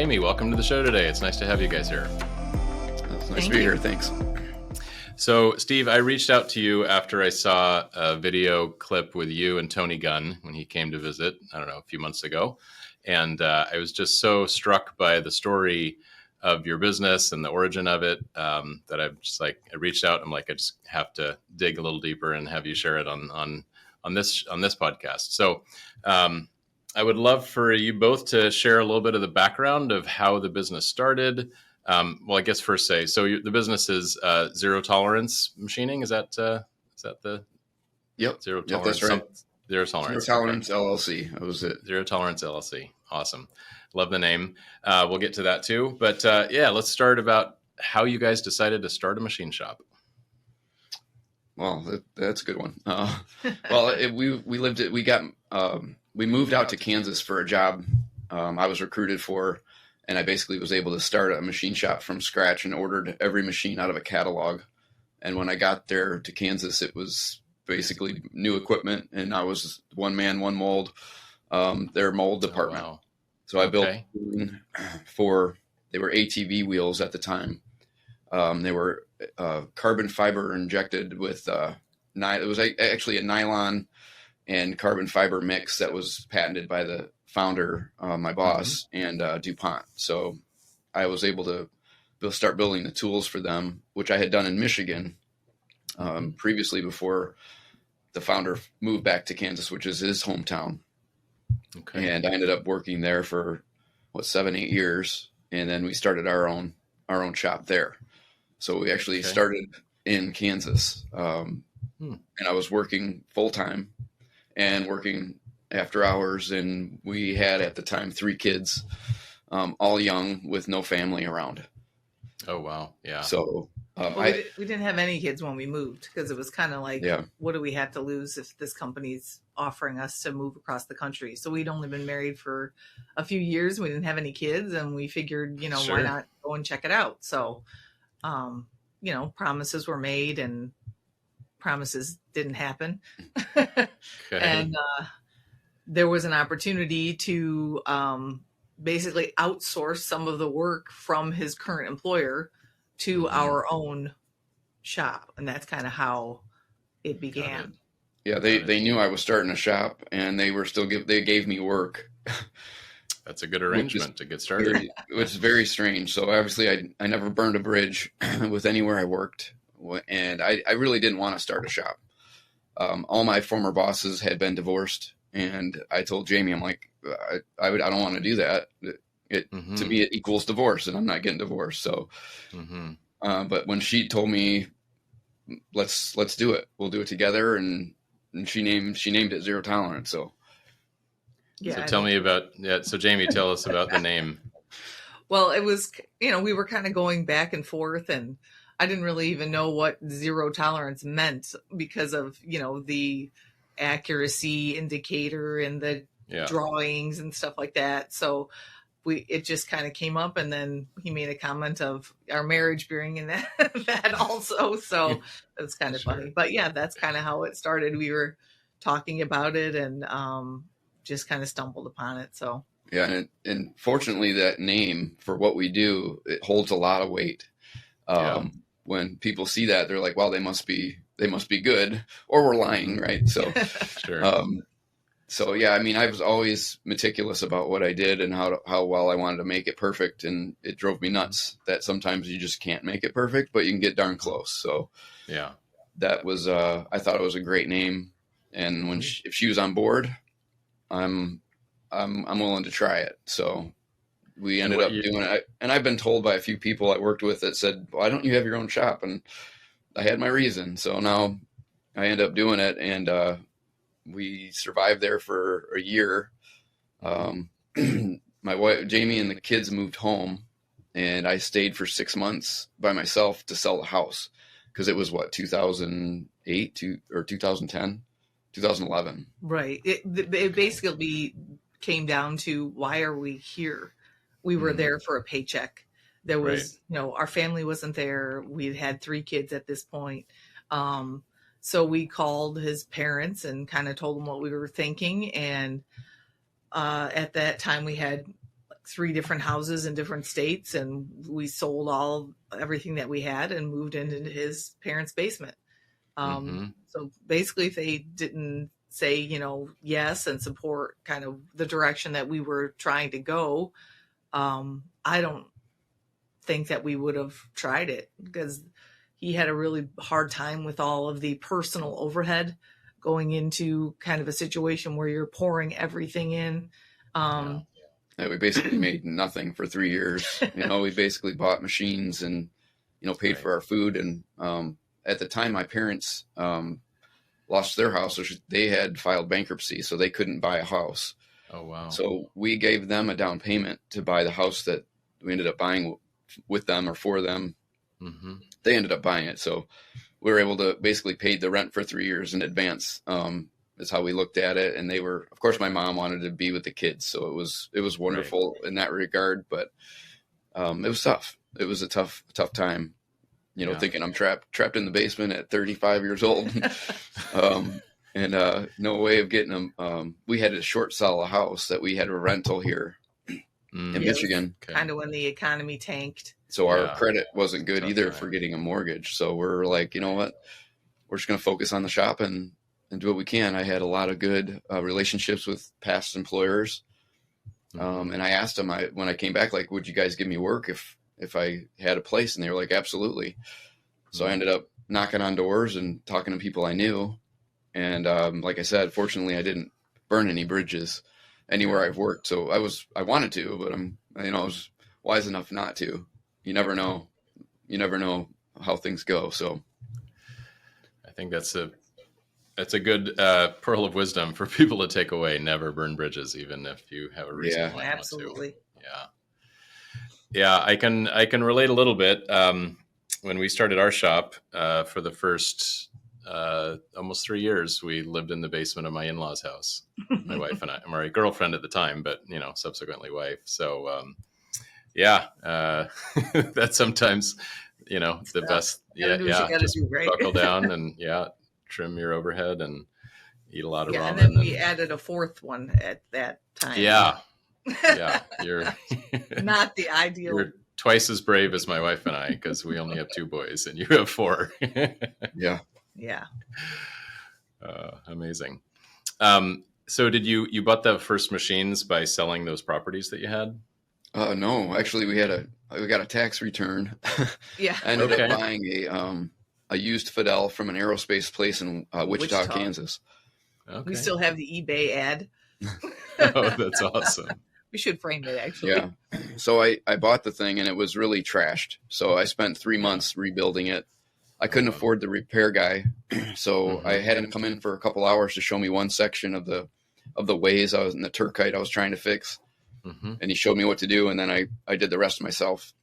Jamie, welcome to the show today. It's nice to have you guys here. It's nice to be here. Thanks. So, Steve, I reached out to you after I saw a video clip with you and Tony Gunn when he came to visit, a few months ago. And I was just so struck by the story of your business and the origin of it that I reached out. I'm like, I just have to dig a little deeper and have you share it on this podcast. So I would love for you both to share a little bit of the background of how the business started. Well, I guess first say, so the business is Zero Tolerance Machining. Is that the? Yep. Zero Tolerance. Yep, that's right. Zero Tolerance. Zero Tolerance LLC. That was it. Zero Tolerance LLC. Awesome. Love the name. We'll get to that too. But let's start about how you guys decided to start a machine shop. Well, that's a good one. We moved out to Kansas for a job I was recruited for, and I basically was able to start a machine shop from scratch and ordered every machine out of a catalog. And when I got there to Kansas, it was basically new equipment, and I was one man, one mold, their mold department. Oh, wow. So I built they were ATV wheels at the time. They were carbon fiber injected with it was actually a nylon and carbon fiber mix that was patented by the founder, my boss, and DuPont. So I was able to start building the tools for them, which I had done in Michigan previously before the founder moved back to Kansas, which is his hometown. Okay. And I ended up working there for 7-8 years. And then we started our own shop there. So we actually started in Kansas. And I was working full time and working after hours. And we had at the time 3 kids, all young with no family around. Oh, wow. Yeah. So we didn't have any kids when we moved, because it was kind of like, what do we have to lose if this company's offering us to move across the country? So we'd only been married for a few years. We didn't have any kids, and we figured, why not go and check it out? So, promises were made and promises didn't happen. And there was an opportunity to basically outsource some of the work from his current employer to our own shop. And that's kind of how it began. Yeah, they knew I was starting a shop, and they were they gave me work. That's a good arrangement to get started. It was very strange. So obviously I never burned a bridge with anywhere I worked, and I really didn't want to start a shop. All my former bosses had been divorced, and I told Jamie, I'm like, I don't want to do that. To me, it equals divorce, and I'm not getting divorced. So, but when she told me, let's do it, we'll do it together. And she named it Zero Tolerance. So, so tell me about, so Jamie, tell us about the name. Well, it was, we were kind of going back and forth, and I didn't really even know what zero tolerance meant because of, the accuracy indicator and the drawings and stuff like that. So it just kind of came up, and then he made a comment of our marriage being in that also. So it was kind of funny, but that's kind of how it started. We were talking about it and just kind of stumbled upon it. So and fortunately, that name for what we do, it holds a lot of weight. When people see that, they're like, "Well, they must be good, or we're lying," right? So, I was always meticulous about what I did and how well I wanted to make it perfect, and it drove me nuts that sometimes you just can't make it perfect, but you can get darn close. So, that was I thought it was a great name, and when if she was on board, I'm willing to try it. So we ended up doing it, and I've been told by a few people I worked with that said, "Why don't you have your own shop?" And I had my reason. So now I end up doing it, and we survived there for a year. My wife, Jamie, and the kids moved home, and I stayed for 6 months by myself to sell the house, because it was 2008 or 2010, 2011. Right. It basically came down to, why are we here? We were there for a paycheck. There was, our family wasn't there. We had 3 kids at this point. So we called his parents and kind of told them what we were thinking. And at that time we had like 3 different houses in different states, and we sold everything that we had and moved into his parents' basement. So basically, if they didn't say, yes, and support kind of the direction that we were trying to go, I don't think that we would have tried it, because he had a really hard time with all of the personal overhead going into kind of a situation where you're pouring everything in. We basically made nothing for 3 years. We basically bought machines and, paid for our food. And at the time, my parents lost their house, which they had filed bankruptcy, so they couldn't buy a house. Oh, wow. So we gave them a down payment to buy the house that we ended up buying with them or for them. They ended up buying it. So we were able to basically pay the rent for 3 years in advance. Is how we looked at it. And they were, of course, my mom wanted to be with the kids. So it was wonderful in that regard, but it was tough. It was a tough time, thinking I'm trapped in the basement at 35 years old. And no way of getting them. We had to short sell a house that we had a rental here in Michigan. Kind of when the economy tanked. So our credit wasn't good either for getting a mortgage. So we're like, you know what, we're just going to focus on the shop and do what we can. I had a lot of good relationships with past employers. And I asked them when I came back, like, would you guys give me work if I had a place? And they were like, absolutely. So I ended up knocking on doors and talking to people I knew. And like I said, fortunately, I didn't burn any bridges anywhere I've worked. So I wanted to, but I was wise enough not to. You never know how things go. So I think that's a good pearl of wisdom for people to take away. Never burn bridges, even if you have a reason. Yeah, absolutely. Yeah. I can relate a little bit. When we started our shop, for the first almost 3 years, we lived in the basement of my in-laws' house. My wife and I, my girlfriend at the time, but subsequently wife. So that's sometimes the best. Just buckle down and trim your overhead and eat a lot of ramen. And then we added a 4th one at that time. You're not the ideal. You're twice as brave as my wife and I, because we only have 2 boys and you have 4. Yeah. Amazing. So did you bought the first machines by selling those properties that you had? No, actually we got a tax return. I ended up buying a used Fadal from an aerospace place in Wichita, Kansas. Okay. We still have the eBay ad. Oh, that's awesome. We should frame it, actually. Yeah. So I bought the thing and it was really trashed. So I spent 3 months rebuilding it. I couldn't afford the repair guy. So I had him come in for a couple hours to show me one section of the ways I was in the turkite I was trying to fix. And he showed me what to do. And then I did the rest myself.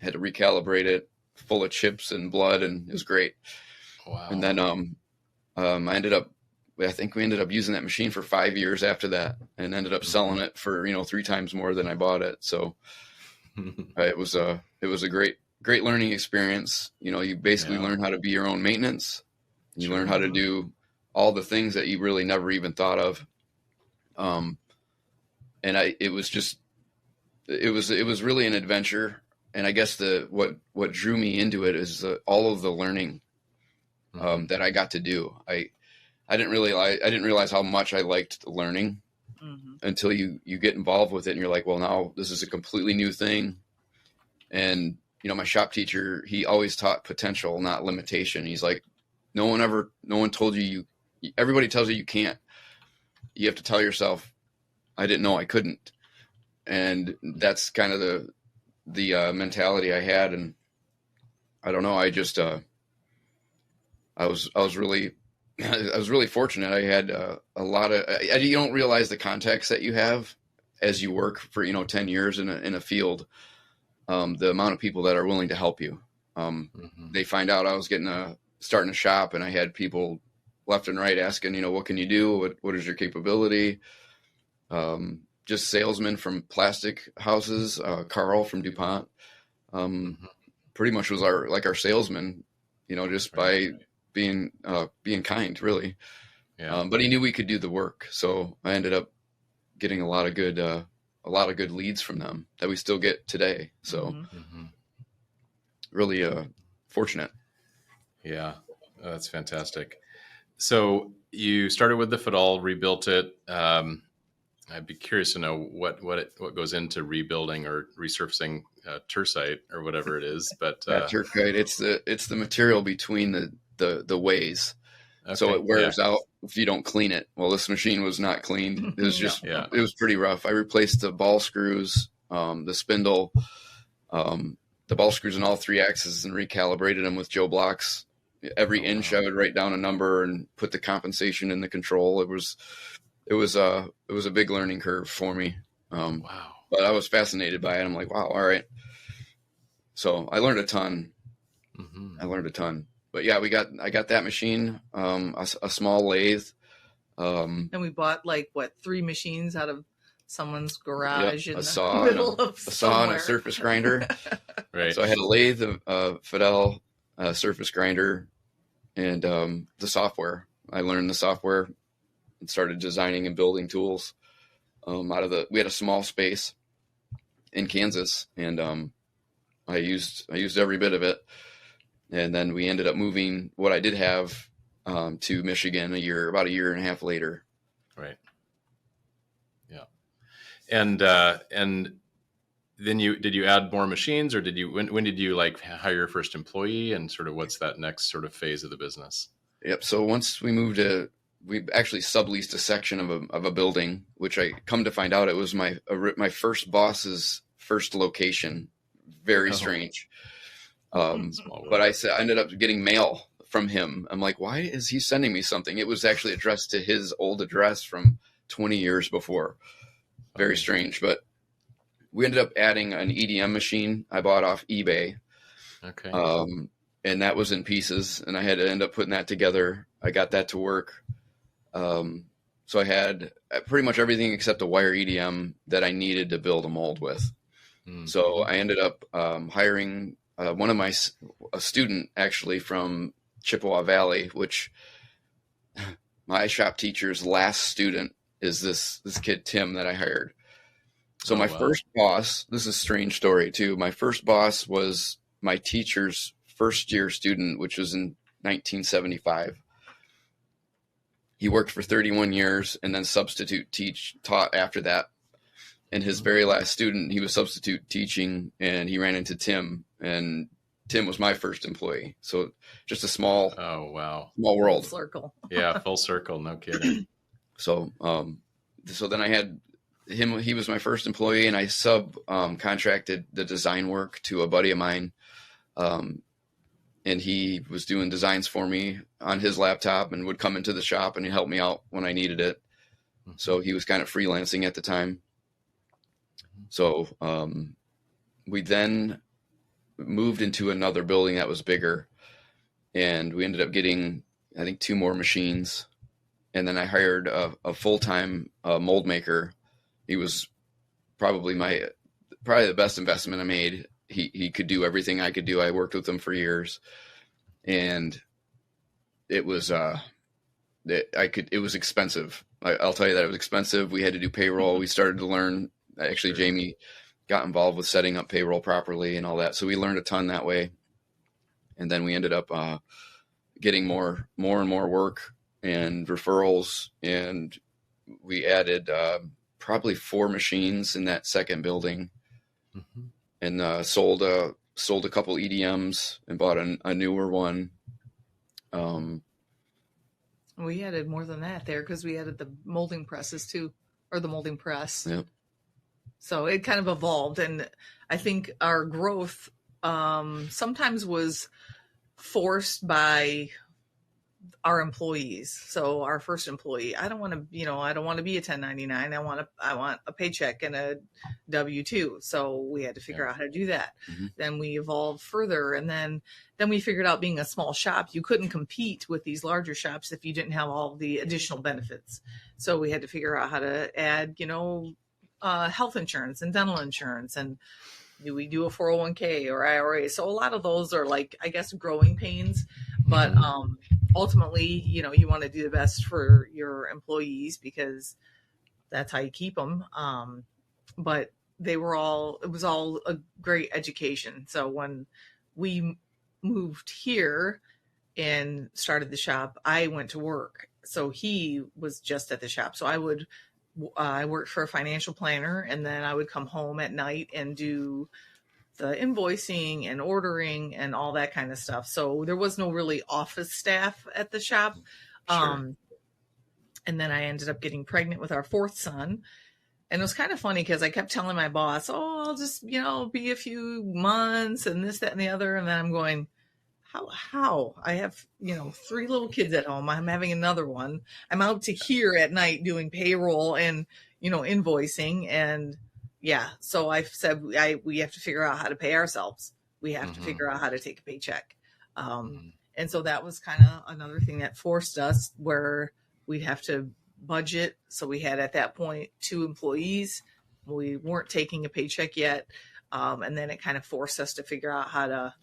Had to recalibrate it, full of chips and blood, and it was great. Wow. And then I think we ended up using that machine for 5 years after that, and ended up selling it for 3 times more than I bought it. So it was a great learning experience. You basically learn how to be your own maintenance. You learn how to do all the things that you really never even thought of. And it was really an adventure. And I guess what drew me into it is all of the learning that I got to do. I didn't realize how much I liked learning until you get involved with it and you're like, well, now this is a completely new thing. And, my shop teacher, he always taught potential, not limitation. He's like, no one told you, everybody tells you can't. You have to tell yourself, I didn't know I couldn't. And that's kind of the mentality I had. And I don't know, I just, I was really fortunate. I had a lot of, you don't realize the context that you have as you work for, 10 years in a field, the amount of people that are willing to help you. They find out I was starting a shop, and I had people left and right asking, what can you do? What is your capability? Just salesmen from plastic houses. Carl from DuPont, pretty much was our salesman, just by being kind, really. Yeah. But he knew we could do the work. So I ended up getting a lot of good a lot of good leads from them that we still get today. So Mm-hmm. really fortunate. Yeah, that's fantastic. So you started with the Fadal, rebuilt it. I'd be curious to know what goes into rebuilding or resurfacing tercite or whatever it is. But Turkite, it's the material between the ways. okay, So it wears out if you don't clean it. Well, this machine was not cleaned. It was just Yeah. It was pretty rough. I replaced the ball screws, the spindle, the ball screws in all 3 axes, and recalibrated them with Joe blocks. Every inch I would write down a number and put the compensation in the control. It was a big learning curve for me. Wow. But I was fascinated by it. I'm like, wow, all right. So I learned a ton. Mm-hmm. But yeah, I got that machine, a small lathe. And we bought 3 machines out of someone's garage in a the saw, middle of a saw and a surface grinder. Right. So I had a lathe, a Fadal surface grinder, and the software. I learned the software and started designing and building tools. We had a small space in Kansas, and I used every bit of it. And then we ended up moving what I did have to Michigan about a year and a half later. Right. Yeah. And then did you add more machines, or when did you hire your first employee, and sort of what's that next sort of phase of the business? Yep. So once we moved we actually subleased a section of a building, which I come to find out it was my first boss's first location. Very strange. But I ended up getting mail from him. I'm like, why is he sending me something? It was actually addressed to his old address from 20 years before. Very strange. But we ended up adding an EDM machine I bought off eBay. Okay. And that was in pieces, and I had to end up putting that together. I got that to work. So I had pretty much everything except a wire EDM that I needed to build a mold with. Mm-hmm. So I ended up hiring a student actually from Chippewa Valley, which my shop teacher's last student is this kid, Tim, that I hired. So first boss, this is a strange story too. My first boss was my teacher's first year student, which was in 1975. He worked for 31 years and then taught after that. And his very last student, he was substitute teaching, and he ran into Tim, and Tim was my first employee. So just a small world. Full circle. Yeah, full circle. No kidding. So then I had him. He was my first employee, and I contracted the design work to a buddy of mine, and he was doing designs for me on his laptop and would come into the shop and help me out when I needed it. Mm-hmm. So he was kind of freelancing at the time. So we then moved into another building that was bigger, and we ended up getting, I think, 2 more machines. And then I hired a full-time mold maker. He was probably the best investment I made. He could do everything I could do. I worked with him for years, and it was it was expensive. I'll tell you that it was expensive. We had to do payroll. We started to learn. Actually, Jamie got involved with setting up payroll properly and all that. So we learned a ton that way. And then we ended up getting more and more work and referrals. And we added probably 4 machines in that second building, mm-hmm. and sold a couple EDMs and bought a newer one. We added more than that there because we added the molding presses too, or the molding press. Yep. So it kind of evolved, and I think our growth sometimes was forced by our employees. So our first employee, I don't want to be a 1099. I want a paycheck and a W-2. So we had to figure out how to do that. Mm-hmm. Then we evolved further, and then we figured out being a small shop, you couldn't compete with these larger shops if you didn't have all the additional benefits. So we had to figure out how to add, health insurance and dental insurance, and do we do a 401k or IRA? So a lot of those are growing pains, but ultimately, you want to do the best for your employees because that's how you keep them. but it was all a great education. So when we moved here and started the shop, I went to work. So he was just at the shop. So I worked for a financial planner, and then I would come home at night and do the invoicing and ordering and all that kind of stuff. So there was no really office staff at the shop. Sure. And then I ended up getting pregnant with our fourth son. And it was kind of funny because I kept telling my boss, oh, I'll just, be a few months and this, that, and the other. And then I'm going, how? I have, 3 little kids at home. I'm having another one. I'm out to here at night doing payroll and, invoicing. And yeah, so I said, we have to figure out how to pay ourselves. We have to figure out how to take a paycheck. And so that was kind of another thing that forced us where we'd have to budget. So we had at that point 2 employees. We weren't taking a paycheck yet. And then it kind of forced us to figure out how to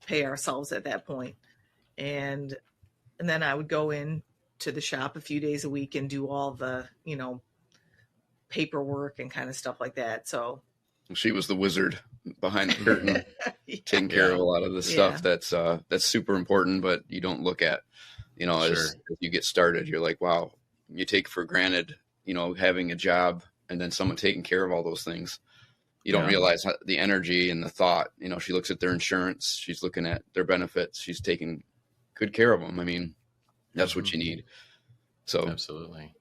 pay ourselves at that point. And then I would go in to the shop a few days a week and do all the, paperwork and kind of stuff like that. So she was the wizard behind the curtain, taking care of a lot of the stuff that's super important, but you don't look at, as you get started, you're like, wow, you take for granted, having a job and then someone taking care of all those things. You don't realize the energy and the thought. She looks at their insurance. She's looking at their benefits. She's taking good care of them. I mean, that's what you need. So absolutely.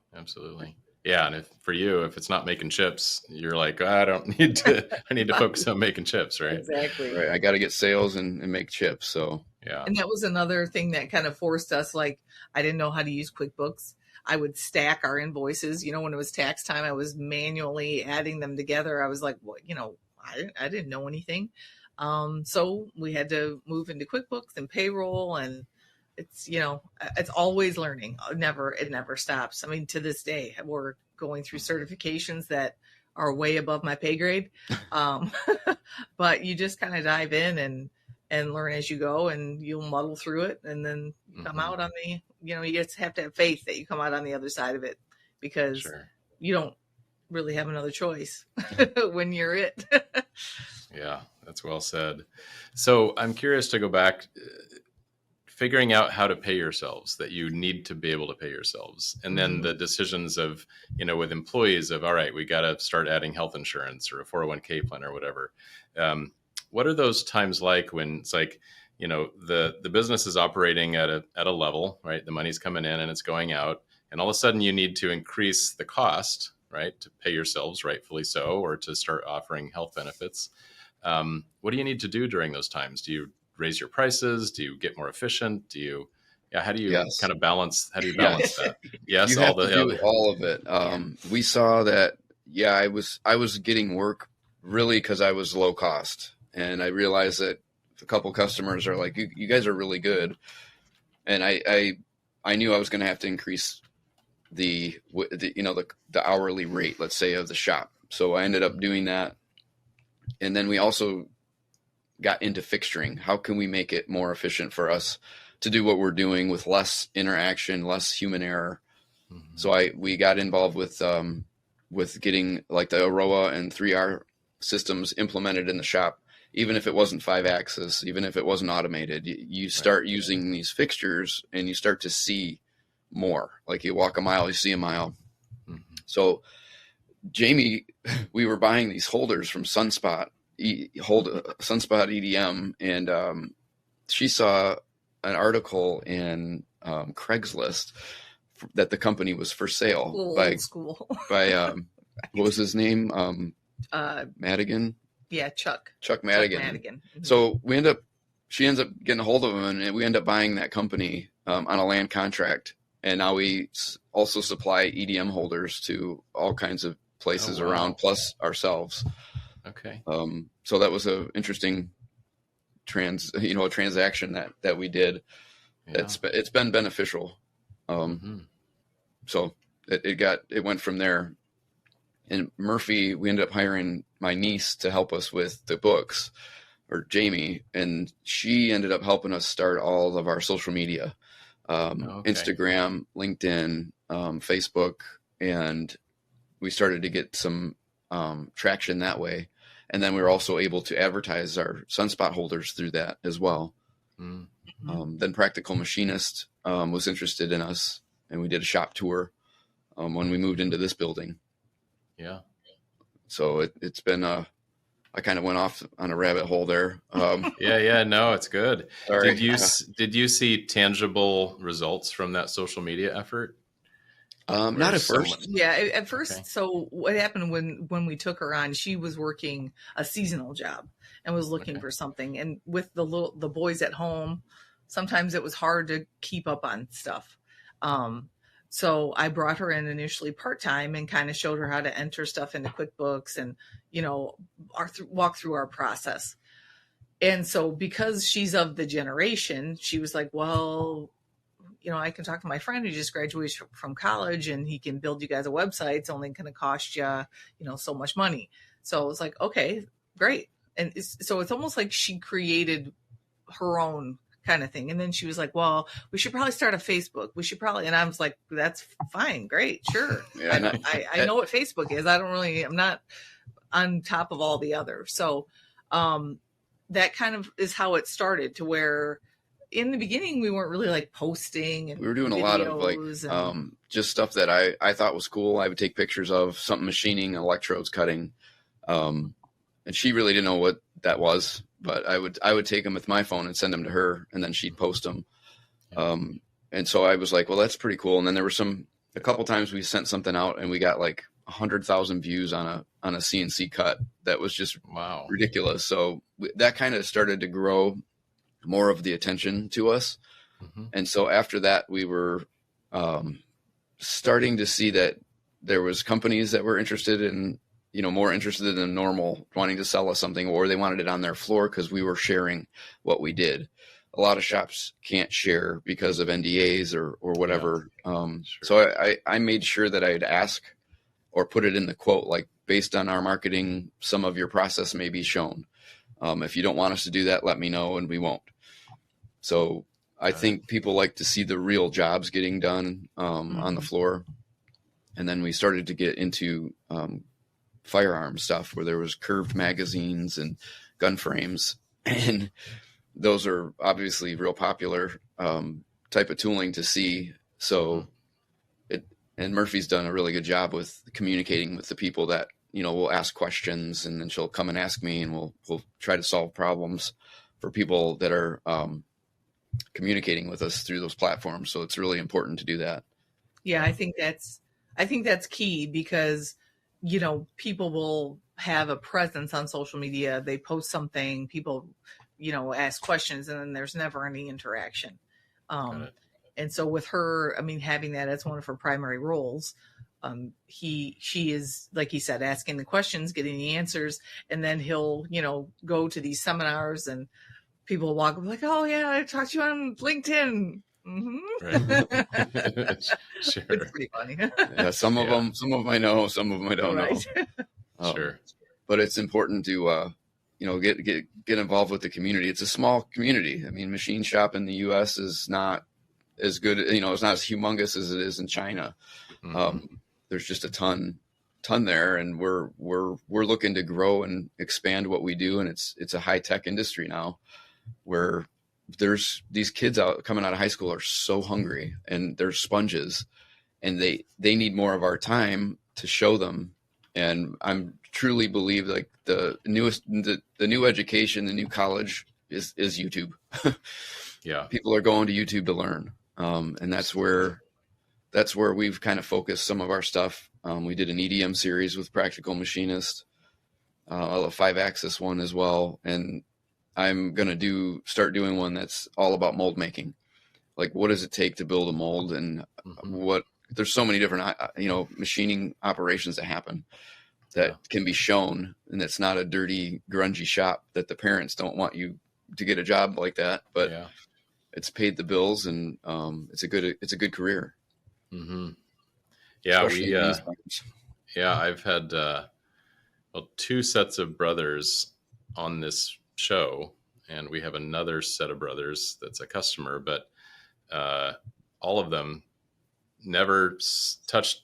Yeah. And if it's not making chips, you're like, I need to focus on making chips. Right. Exactly. Right. I got to get sales and make chips. So, yeah. And that was another thing that kind of forced us. Like, I didn't know how to use QuickBooks. I would stack our invoices. When it was tax time, I was manually adding them together. I was like, well, I didn't know anything. So we had to move into QuickBooks and payroll, and it's always learning. It never stops. I mean, to this day, we're going through certifications that are way above my pay grade. But you just kind of dive in and learn as you go, and you'll muddle through it, and then come out on the, you just have to have faith that you come out on the other side of it, because you don't really have another choice when you're it. Yeah, that's well said. So I'm curious to go back, figuring out how to pay yourselves, that you need to be able to pay yourselves. And then the decisions of, with employees of, all right, we got to start adding health insurance or a 401k plan or whatever. What are those times like when it's like, the business is operating at a level, right? The money's coming in and it's going out, and all of a sudden you need to increase the cost, right? To pay yourselves, rightfully so, or to start offering health benefits. What do you need to do during those times? Do you raise your prices? Do you get more efficient? How do you kind of balance? How do you balance that? Yes. You have to do all of it. We saw that. Yeah, I was getting work really because I was low cost. And I realized that a couple customers are like, you guys are really good. And I knew I was going to have to increase the hourly rate, let's say, of the shop. So I ended up doing that. And then we also got into fixturing. How can we make it more efficient for us to do what we're doing with less interaction, less human error? So we got involved with getting like the Aroa and 3R systems implemented in the shop. Even if it wasn't 5-axis, even if it wasn't automated, you start using these fixtures and you start to see more. Like you walk a mile, you see a mile. So Jamie, we were buying these holders from Sunspot EDM, and she saw an article in Craigslist that the company was for sale by what was his name? Madigan. Yeah, Chuck Madigan. So she ends up getting a hold of him, and we end up buying that company on a land contract. And now we also supply EDM holders to all kinds of places around, plus ourselves. Okay. So that was an interesting transaction that we did. Yeah. It's been beneficial. So it went from there. And Murphy, we ended up hiring my niece to help us with the books, or Jamie, and she ended up helping us start all of our social media, Instagram, LinkedIn, Facebook, and we started to get some traction that way. And then we were also able to advertise our sunspot holders through that as well. Mm-hmm. Then Practical Machinist was interested in us, and we did a shop tour when we moved into this building. Yeah. So it's been I kind of went off on a rabbit hole there. Yeah. No, it's good. Sorry. Did you see tangible results from that social media effort? Not at first. Yeah, at first. Okay. So what happened when we took her on? She was working a seasonal job and was looking for something. And with the boys at home, sometimes it was hard to keep up on stuff. So I brought her in initially part-time and kind of showed her how to enter stuff into QuickBooks and, walk through our process. And so because she's of the generation, she was like, well, I can talk to my friend who just graduated from college and he can build you guys a website. It's only going to cost you, so much money. So I was like, okay, great. And so it's almost like she created her own kind of thing. And then she was like, well, we should probably start a Facebook. And I was like, that's fine. Great. Sure. Yeah, I know what Facebook is. I'm not on top of all the others. So that kind of is how it started, to where in the beginning we weren't really like posting, and we were doing a lot of like just stuff that I thought was cool. I would take pictures of something machining, electrodes cutting. And she really didn't know what that was, but I would take them with my phone and send them to her, and then she'd post them. And so I was like, well, that's pretty cool. And then there were a couple times we sent something out and we got like 100,000 views on a CNC cut. That was just ridiculous. So that kind of started to grow more of the attention to us. Mm-hmm. And so after that, we were starting to see that there was companies that were interested in, more interested than normal, wanting to sell us something, or they wanted it on their floor because we were sharing what we did. A lot of shops can't share because of NDAs or whatever. Sure. So I made sure that I'd ask or put it in the quote, like, based on our marketing, some of your process may be shown. If you don't want us to do that, let me know and we won't. So I think people like to see the real jobs getting done on the floor. And then we started to get into firearm stuff where there was curved magazines and gun frames. And those are obviously real popular type of tooling to see. So and Murphy's done a really good job with communicating with the people that, will ask questions, and then she'll come and ask me, and we'll try to solve problems for people that are communicating with us through those platforms. So it's really important to do that. Yeah, I think that's key, because, people will have a presence on social media. They post something, people, ask questions, and then there's never any interaction. And so with her, having that as one of her primary roles, she is, like he said, asking the questions, getting the answers, and then he'll, go to these seminars and people walk up like, oh yeah, I talked to you on LinkedIn. Mm-hmm. Right. Sure. It's pretty funny. Yeah, some of them I know, some of them I don't know. Sure. But it's important to, get involved with the community. It's a small community. Machine shop in the U.S. is not as good, it's not as humongous as it is in China. Mm-hmm. There's just a ton there, and we're looking to grow and expand what we do. And it's a high tech industry now, where there's these kids coming out of high school are so hungry, and they're sponges, and they need more of our time to show them. And I'm truly believe like the new education, the new college is YouTube. Yeah. People are going to YouTube to learn. And that's where we've kind of focused some of our stuff. We did an EDM series with Practical Machinist, a 5-axis one as well. And I'm going to start doing one that's all about mold making. Like, what does it take to build a mold, and there's so many different, machining operations that happen that can be shown. And it's not a dirty, grungy shop that the parents don't want you to get a job like that, but it's paid the bills, and it's a good career. Mm-hmm. Yeah. Especially I've had, 2 sets of brothers on this show, and we have another set of brothers that's a customer, but all of them never touched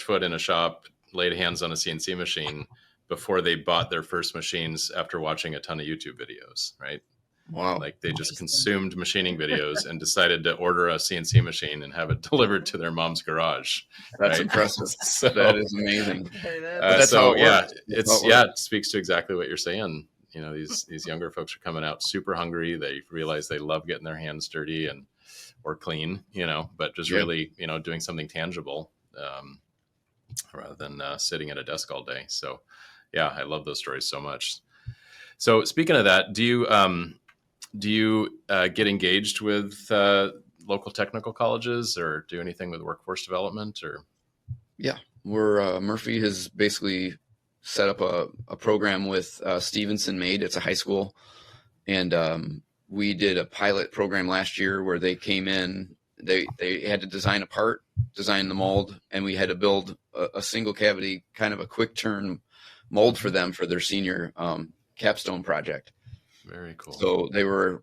foot in a shop, laid hands on a CNC machine before they bought their first machines after watching a ton of YouTube videos, right? Wow. Like they just consumed machining videos and decided to order a CNC machine and have it delivered to their mom's garage. That's right? impressive. So, that is amazing. That's how it yeah, works. it speaks to exactly what you're saying. These younger folks are coming out super hungry. They realize they love getting their hands dirty or clean, but just really, doing something tangible rather than sitting at a desk all day. So, yeah, I love those stories so much. So, speaking of that, do you get engaged with local technical colleges or do anything with workforce development? Or yeah, we're Murphy has basically set up a program with Stevenson Made. It's a high school, and we did a pilot program last year where they came in. They had to design a part, design the mold, and we had to build a single cavity, kind of a quick turn mold for them for their senior capstone project. Very cool. So there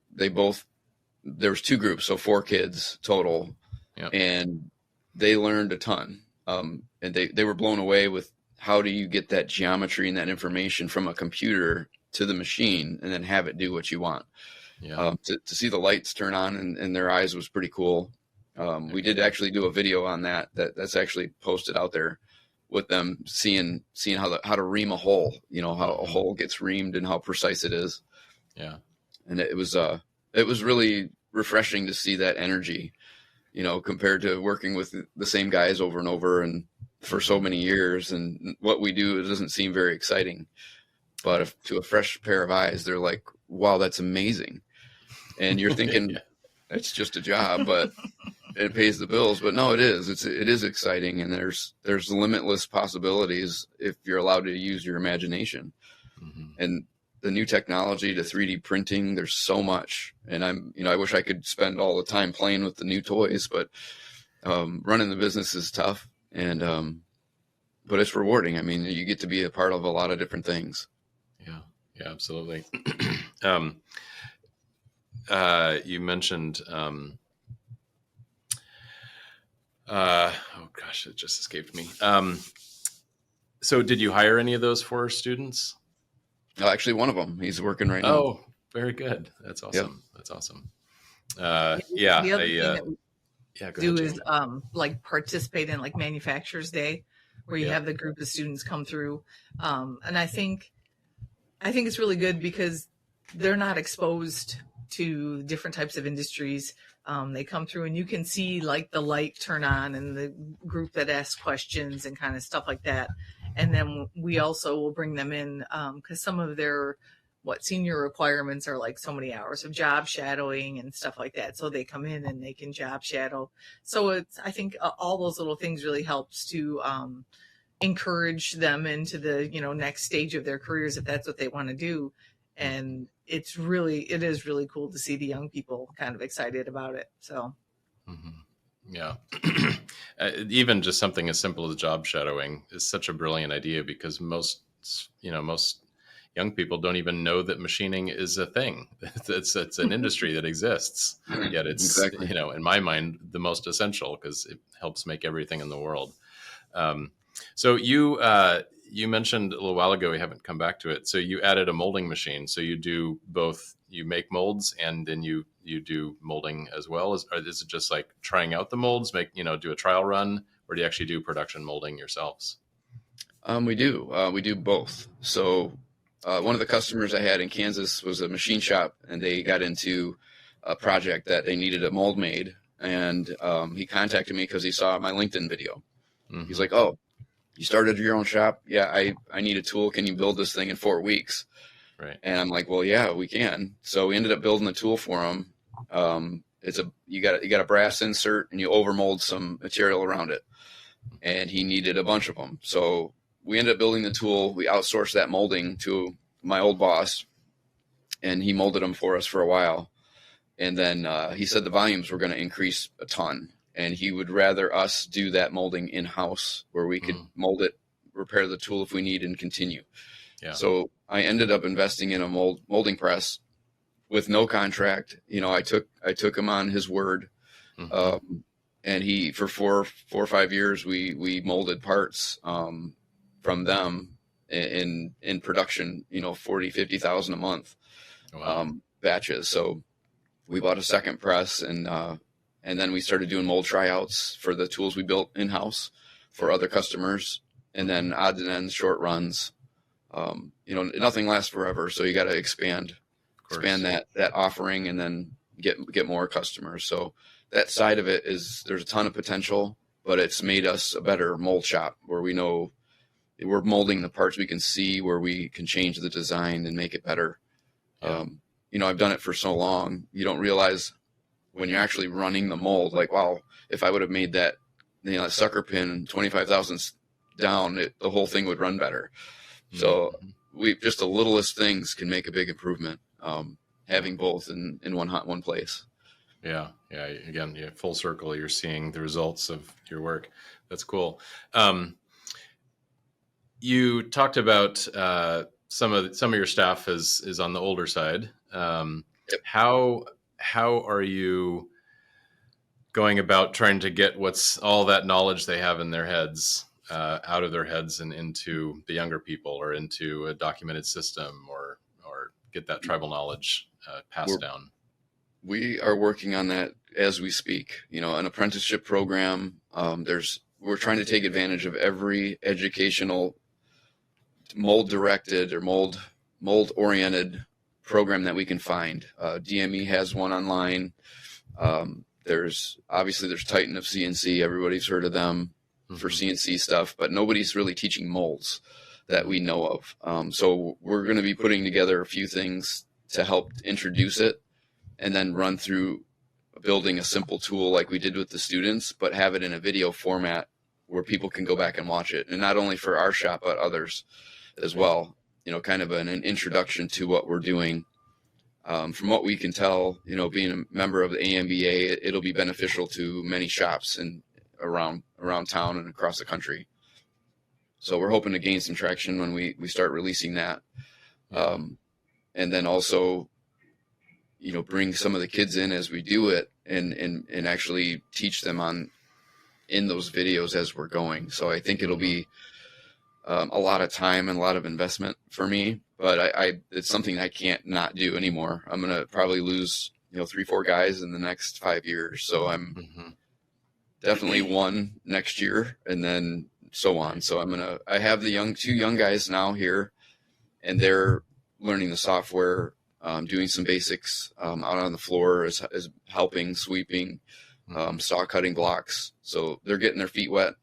was 2 groups, so 4 kids total, Yep. and they learned a ton. And they were blown away with how do you get that geometry and that information from a computer to the machine and then have it do what you want. Yeah. To see the lights turn on in their eyes was pretty cool. We did actually do a video on that's actually posted out there with them seeing how to ream a hole, how a hole gets reamed and how precise it is. Yeah. And it was really refreshing to see that energy, compared to working with the same guys over and over and for so many years. And what we do, it doesn't seem very exciting, but to a fresh pair of eyes, they're like, wow, that's amazing. And you're thinking it's just a job, but it pays the bills. But no, it is. It is exciting. And there's limitless possibilities if you're allowed to use your imagination. Mm-hmm. And the new technology to 3D printing, there's so much. And I wish I could spend all the time playing with the new toys, but running the business is tough. And but it's rewarding. I mean, you get to be a part of a lot of different things. Yeah, absolutely. You mentioned, oh gosh, it just escaped me. So did you hire any of those 4 students? Actually, one of them, he's working right now. Oh, very good. That's awesome. Yep. That's awesome. The other thing that we do is participate in Manufacturers Day, where you have the group of students come through. And I think it's really good because they're not exposed to different types of industries. They come through and you can see the light turn on and the group that asks questions and kind of stuff like that. And then we also will bring them in because some of their senior requirements are so many hours of job shadowing and stuff like that. So they come in and they can job shadow. So I think all those little things really helps to encourage them into the next stage of their careers if that's what they want to do. And it is really cool to see the young people kind of excited about it. So, yeah, even just something as simple as job shadowing is such a brilliant idea because most young people don't even know that machining is a thing. It's an industry that exists. Yet it's exactly. In my mind, the most essential because it helps make everything in the world. So you mentioned a little while ago, we haven't come back to it. So you added a molding machine. So you do both, you make molds and then you do molding as well. Is it just trying out the molds, do a trial run, or do you actually do production molding yourselves? We do both. So one of the customers I had in Kansas was a machine shop, and they got into a project that they needed a mold made. And he contacted me because he saw my LinkedIn video. Mm-hmm. He's like, "Oh, you started your own shop? Yeah, I need a tool. Can you build this thing in 4 weeks?" Right. And I'm like, "Well, yeah, we can." So we ended up building the tool for him. You got a brass insert and you overmold some material around it. And he needed a bunch of them. So we ended up building the tool. We outsourced that molding to my old boss, and he molded them for us for a while. And then he said the volumes were going to increase a ton, and he would rather us do that molding in-house where we could mold it, repair the tool if we need, and continue. Yeah. So I ended up investing in a molding press with no contract. I took him on his word. Mm-hmm. And he, for four or 5 years, we molded parts. from them in production, 40, 50,000 a month, Wow. batches. So we bought a second press, and then we started doing mold tryouts for the tools we built in-house for other customers, and then odds and ends, short runs. Nothing lasts forever, so you got to expand that offering, and then get more customers. So that side of it there's a ton of potential, but it's made us a better mold shop where we know we're molding the parts we can see, where we can change the design and make it better. Yeah. I've done it for so long, you don't realize when you're actually running the mold, like, wow, if I would have made that, that sucker pin 25 thousandths down, the whole thing would run better. So just the littlest things can make a big improvement. Having both in one place. Yeah. Again, full circle. You're seeing the results of your work. That's cool. You talked about some of your staff is on the older side. Yep. How are you going about trying to get what's all that knowledge they have in their heads out of their heads and into the younger people, or into a documented system, or get that tribal knowledge passed down? We are working on that as we speak. An apprenticeship program. We're trying to take advantage of every educational mold directed or mold oriented program that we can find. DME has one online. There's Titan of CNC. Everybody's heard of them for CNC stuff, but nobody's really teaching molds that we know of. So we're going to be putting together a few things to help introduce it, and then run through building a simple tool like we did with the students, but have it in a video format where people can go back and watch it. And not only for our shop, but others as well, kind of an introduction to what we're doing. From what we can tell, being a member of the AMBA, it'll be beneficial to many shops and around town and across the country. So we're hoping to gain some traction when we start releasing that. And then also, bring some of the kids in as we do it, and actually teach them in those videos as we're going. So I think it'll be a lot of time and a lot of investment for me, but it's something I can't not do anymore. I'm going to probably lose, 3-4 guys in the next 5 years. So I'm definitely one next year, and then so on. So I have the two young guys now here, and they're learning the software, doing some basics out on the floor, as helping sweeping, saw cutting blocks. So they're getting their feet wet.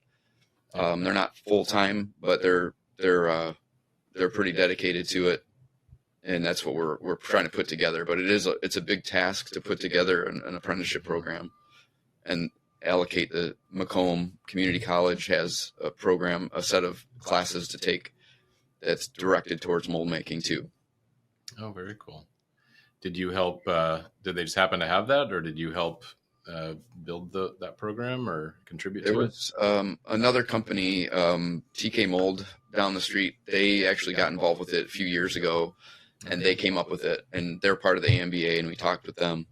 They're not full time, but they're pretty dedicated to it, and that's what we're trying to put together. But it's a big task to put together an apprenticeship program, and allocate. The Macomb Community College has a set of classes to take that's directed towards mold making too. Oh, very cool. Did you help? Did they just happen to have that, or did you help build that program or contribute to it? There was another company, TK Mold, down the street. They actually got involved with it a few years ago, and they came up with it. And they're part of the AMBA, and we talked with them,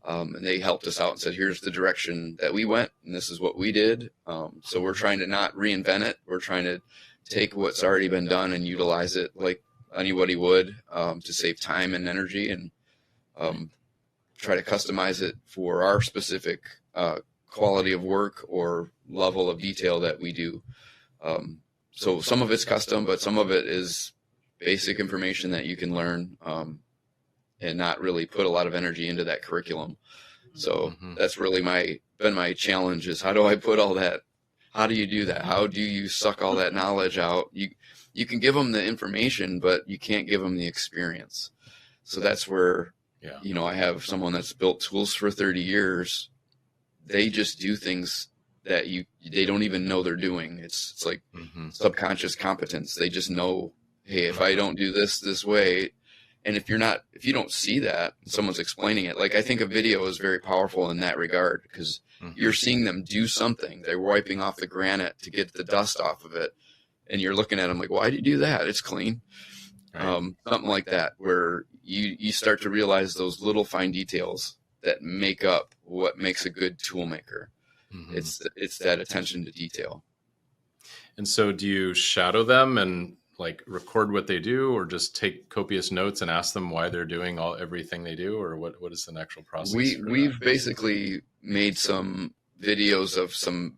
and they helped us out and said, "Here's the direction that we went, and this is what we did." So we're trying to not reinvent it. We're trying to take what's already been done and utilize it like anybody would, to save time and energy, and try to customize it for our specific quality of work or level of detail that we do. So some of it's custom, but some of it is basic information that you can learn, and not really put a lot of energy into that curriculum. So that's really been my challenge, is how do I put all that? How do you do that? How do you suck all that knowledge out? You can give them the information, but you can't give them the experience. So that's where, I have someone that's built tools for 30 years. They just do things that they don't even know they're doing. It's like subconscious competence. They just know, hey, if I don't do this way, and if you don't see that, someone's explaining it. Like, I think a video is very powerful in that regard, because you're seeing them do something. They're wiping off the granite to get the dust off of it, and you're looking at them like, why do you do that? It's clean. Right. Something like that, where you start to realize those little fine details that make up what makes a good tool maker. It's that attention to detail. And so do you shadow them and like record what they do, or just take copious notes and ask them why they're doing everything they do, or what is the actual process? We've basically made some videos of some,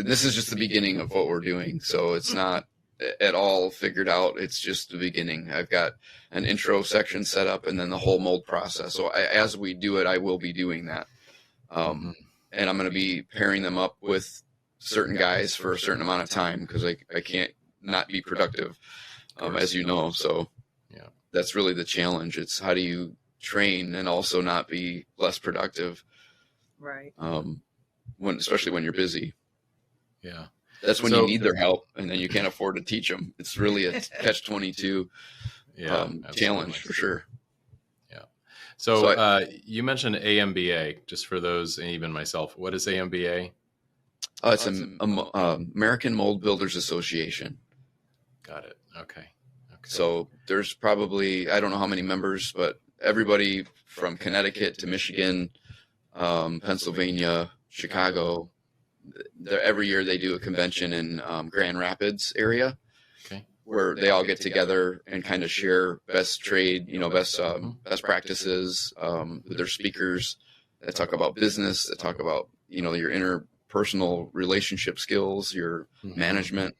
this is just the beginning of what we're doing. So it's not at all figured out. It's just the beginning. I've got an intro section set up and then the whole mold process. So as we do it, I will be doing that. And I'm going to be pairing them up with certain guys for a certain amount of time, because I can't not be productive, as you know. So yeah, that's really the challenge. It's how do you train and also not be less productive, Right. Especially when you're busy. Yeah, that's when you need their help, and then you can't afford to teach them. It's really a catch-22 challenge for sure. Yeah. So you mentioned AMBA, just for those, and even myself. What is AMBA? It's an American Mold Builders Association. Got it. Okay. So there's probably, I don't know how many members, but everybody from Connecticut to Michigan, Pennsylvania, Chicago. Every year they do a convention in Grand Rapids area, where they all get together and kind of share best trade, best practices. Their speakers that talk about business, that talk about your interpersonal relationship skills, your management,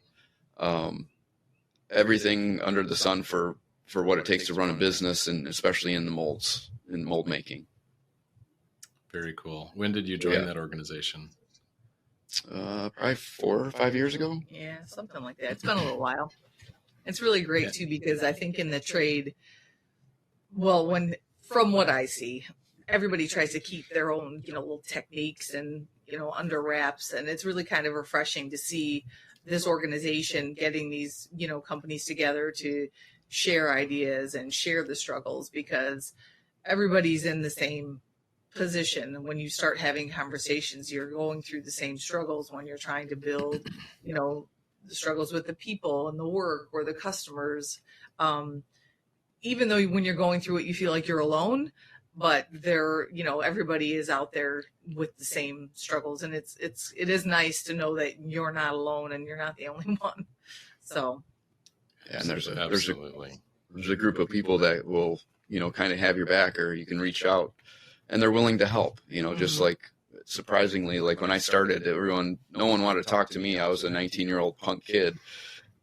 everything under the sun for what it takes to run a business, and especially in the molds, in mold making. Very cool. When did you join that organization? Probably 4 or 5 years ago. Yeah, something like that. It's been a little while. It's really great too, because I think in the trade, from what I see, everybody tries to keep their own, little techniques and, under wraps. And it's really kind of refreshing to see this organization getting these, companies together to share ideas and share the struggles, because everybody's in the same position. When you start having conversations, you're going through the same struggles when you're trying to build, the struggles with the people and the work or the customers. Even though when you're going through it, you feel like you're alone, but everybody is out there with the same struggles. And it is nice to know that you're not alone and you're not the only one. So. Yeah, and there's a group of people that will, kind of have your back, or you can reach out and they're willing to help, just like, surprisingly, like when I started, no one wanted to talk to me. I was a 19-year-old punk kid,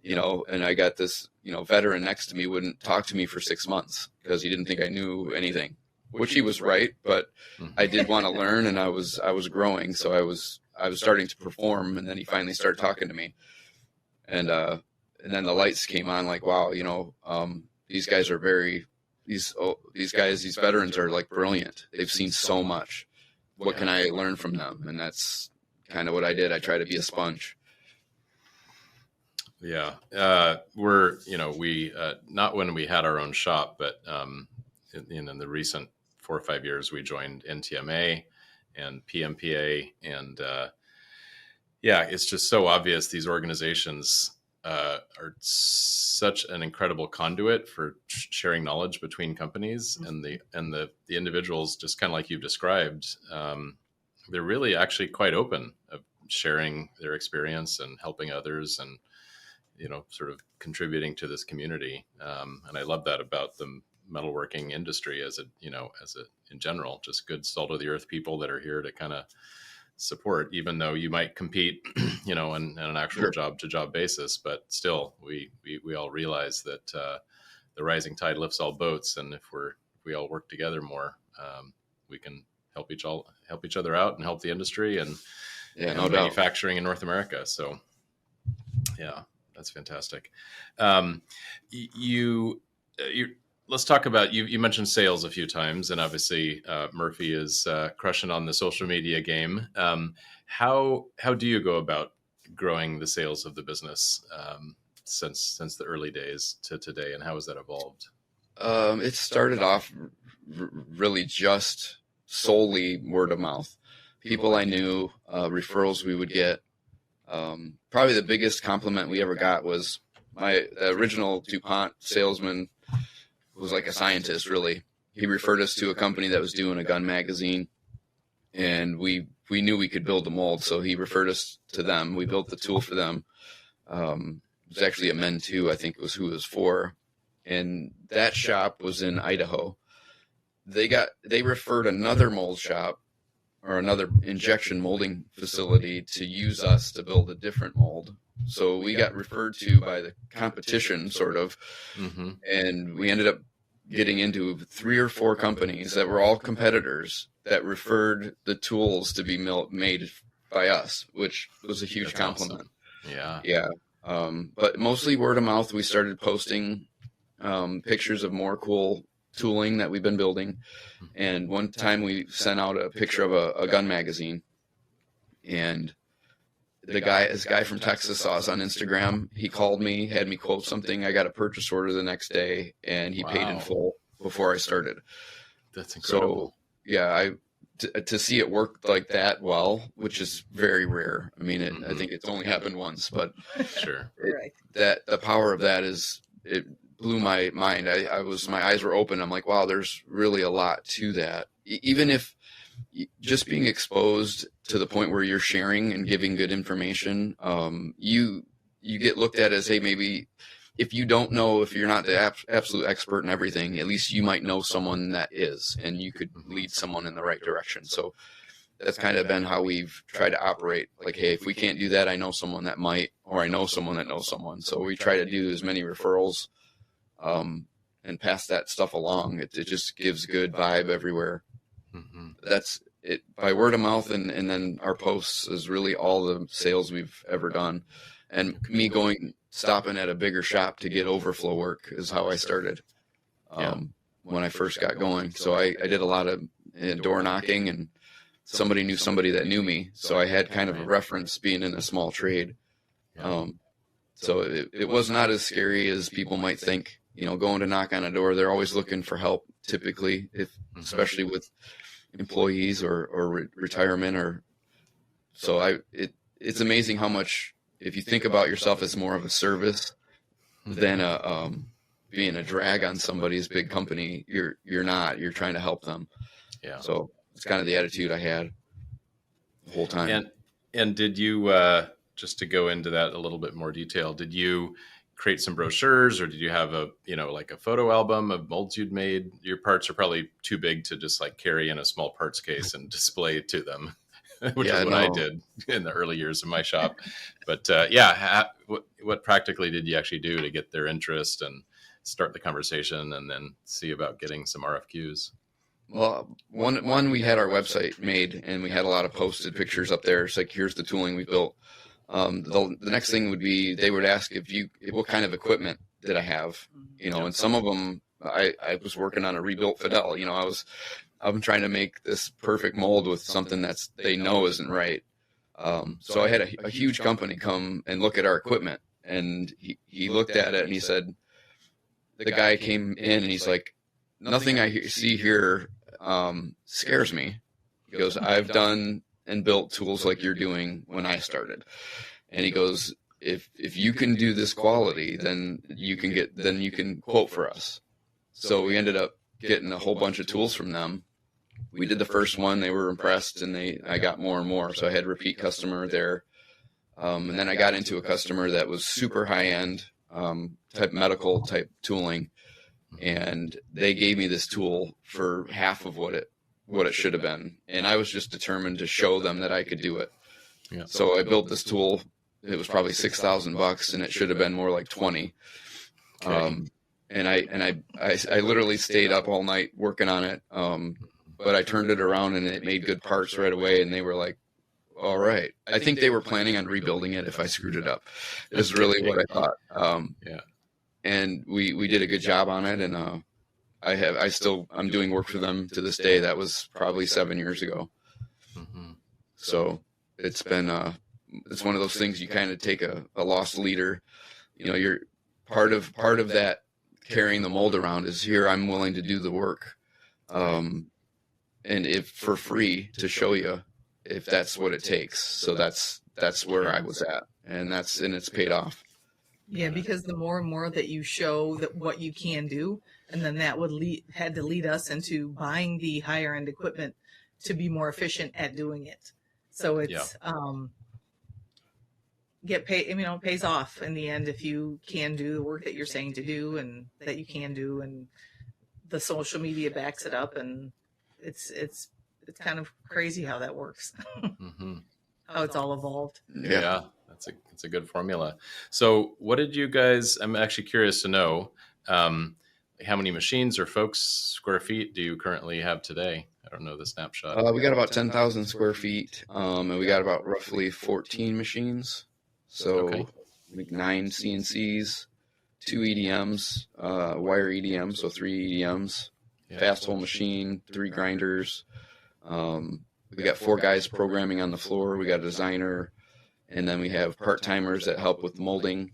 and I got this, veteran next to me wouldn't talk to me for 6 months because he didn't think I knew anything, which he was right. But I did want to learn, and I was growing. So I was starting to perform, and then he finally started talking to me, and then the lights came on, like, wow, these guys are these veterans are like brilliant. They've seen so much. What can I learn from them? And that's kind of what I did. I try to be a sponge. Yeah. We not when we had our own shop, but in the recent 4 or 5 years, we joined NTMA and PMPA. And it's just so obvious these organizations are such an incredible conduit for sharing knowledge between companies, and the individuals, just kind of like you've described, they're really actually quite open of sharing their experience and helping others, and sort of contributing to this community. And I love that about the metalworking industry in general, just good salt of the earth people that are here to kind of support, even though you might compete, in an actual job to job basis, but still we all realize that the rising tide lifts all boats. And if we all work together more, we can help each other out and help the industry and manufacturing in North America. So yeah, that's fantastic. Let's talk about, you mentioned sales a few times, and obviously Murphy is crushing on the social media game. How do you go about growing the sales of the business since the early days to today, and how has that evolved? It started off really just solely word of mouth. People I knew, referrals we would get. Probably the biggest compliment we ever got was the original DuPont salesman was like a scientist, really. He referred us to a company that was doing a gun magazine, and we knew we could build the mold, so he referred us to them. We built the tool for them, It was actually a men too, I think was who it was for. And that shop was in Idaho. They referred another mold shop or another injection molding facility to use us to build a different mold. So we got referred to by the competition, sort of, and we ended up getting into 3 or 4 companies that were all competitors that referred the tools to be made by us, which was a huge compliment. Awesome. Yeah. But mostly word of mouth. We started posting pictures of more cool tooling that we've been building. And one time we sent out a picture of a gun magazine, and this guy from Texas saw us on Instagram. He called me, had me quote something. I got a purchase order the next day, and he paid in full before I started. That's incredible. So yeah, to see it work like that well, which is very rare. I mean, I think it's only happened once, but sure, that the power of that it blew my mind. My eyes were open. I'm like, wow, there's really a lot to that. Even if just being exposed to the point where you're sharing and giving good information, you get looked at as, hey, maybe if you don't know, if you're not the absolute expert in everything, at least you might know someone that is, and you could lead someone in the right direction. So that's kind of been how we've tried to operate. Like, hey, if we can't do that, I know someone that might, or I know someone that knows someone. So we try to do as many referrals and pass that stuff along. It just gives good vibe everywhere. That's it, by word of mouth, and then our posts is really all the sales we've ever done. And me stopping at a bigger shop to get overflow work is how I started when I first got going. So I did a lot of door knocking, and somebody knew somebody that knew me. So I had kind of a reference being in a small trade. So it was not as scary as people might think. Going to knock on a door, they're always looking for help typically, especially with employees or retirement so it's amazing how much, if you think about yourself as more of a service than being a drag on somebody's big company, you're trying to help them. So it's kind of the attitude I had the whole time. And did you just to go into that a little bit more detail, did you create some brochures, or did you have like a photo album of molds you'd made? Your parts are probably too big to just like carry in a small parts case and display to them, which is what I did in the early years of my shop. But what practically did you actually do to get their interest and start the conversation and then see about getting some RFQs? Well, one we had our website made, and we had a lot of posted pictures up there. It's like, here's the tooling we built. The next thing would be, they would ask what kind of equipment did I have, and some of them, I was working on a rebuilt Fadal. I'm trying to make this perfect mold with something they know isn't right. So I had a huge company come and look at our equipment, and he looked at it and he said, the guy came in and he's like, nothing I see here scares me. He goes, I've done and built tools like you're doing when I started. And he goes, if you can do this quality, then you can quote for us. So we ended up getting a whole bunch of tools from them. We did the first one, they were impressed, and I got more and more. So I had repeat customer there. And then I got into a customer that was super high end, type medical type tooling. And they gave me this tool for half of what it should have been. And I was just determined to show them that I could do it. So I built this tool. It was probably $6,000, and it should have been more like 20. And I literally stayed up all night working on it. But I turned it around and it made good parts right away. And they were like, all right. I think they were planning on rebuilding it if I screwed it up, is really what I thought. And we did a good job on it. And I'm doing work for them to this day. That was probably 7 years ago. So it's been, it's one of those things, you kind of take a lost leader, you're part of that carrying the mold around is, here, I'm willing to do the work. And if for free to show you if that's what it takes. So that's where I was at, and it's paid off. Yeah, because the more and more that you show that what you can do, and then that would had to lead us into buying the higher end equipment to be more efficient at doing it. So it's get paid, it pays off in the end if you can do the work that you're saying to do and that you can do, and the social media backs it up, and it's kind of crazy how that works. Mm-hmm. How it's all evolved. Yeah, that's a good formula. So what did you guys, I'm actually curious to know, how many machines or folks square feet do you currently have today? I don't know the snapshot. We got about 10,000 square feet, and we got about roughly 14 machines. So Okay. like 9 CNCs, 2 EDMs, wire EDMs, so 3 EDMs, Yeah. fast hole machine, 3 grinders. We got 4 guys programming on the floor. We got a designer, and then we have part-timers that help with the molding.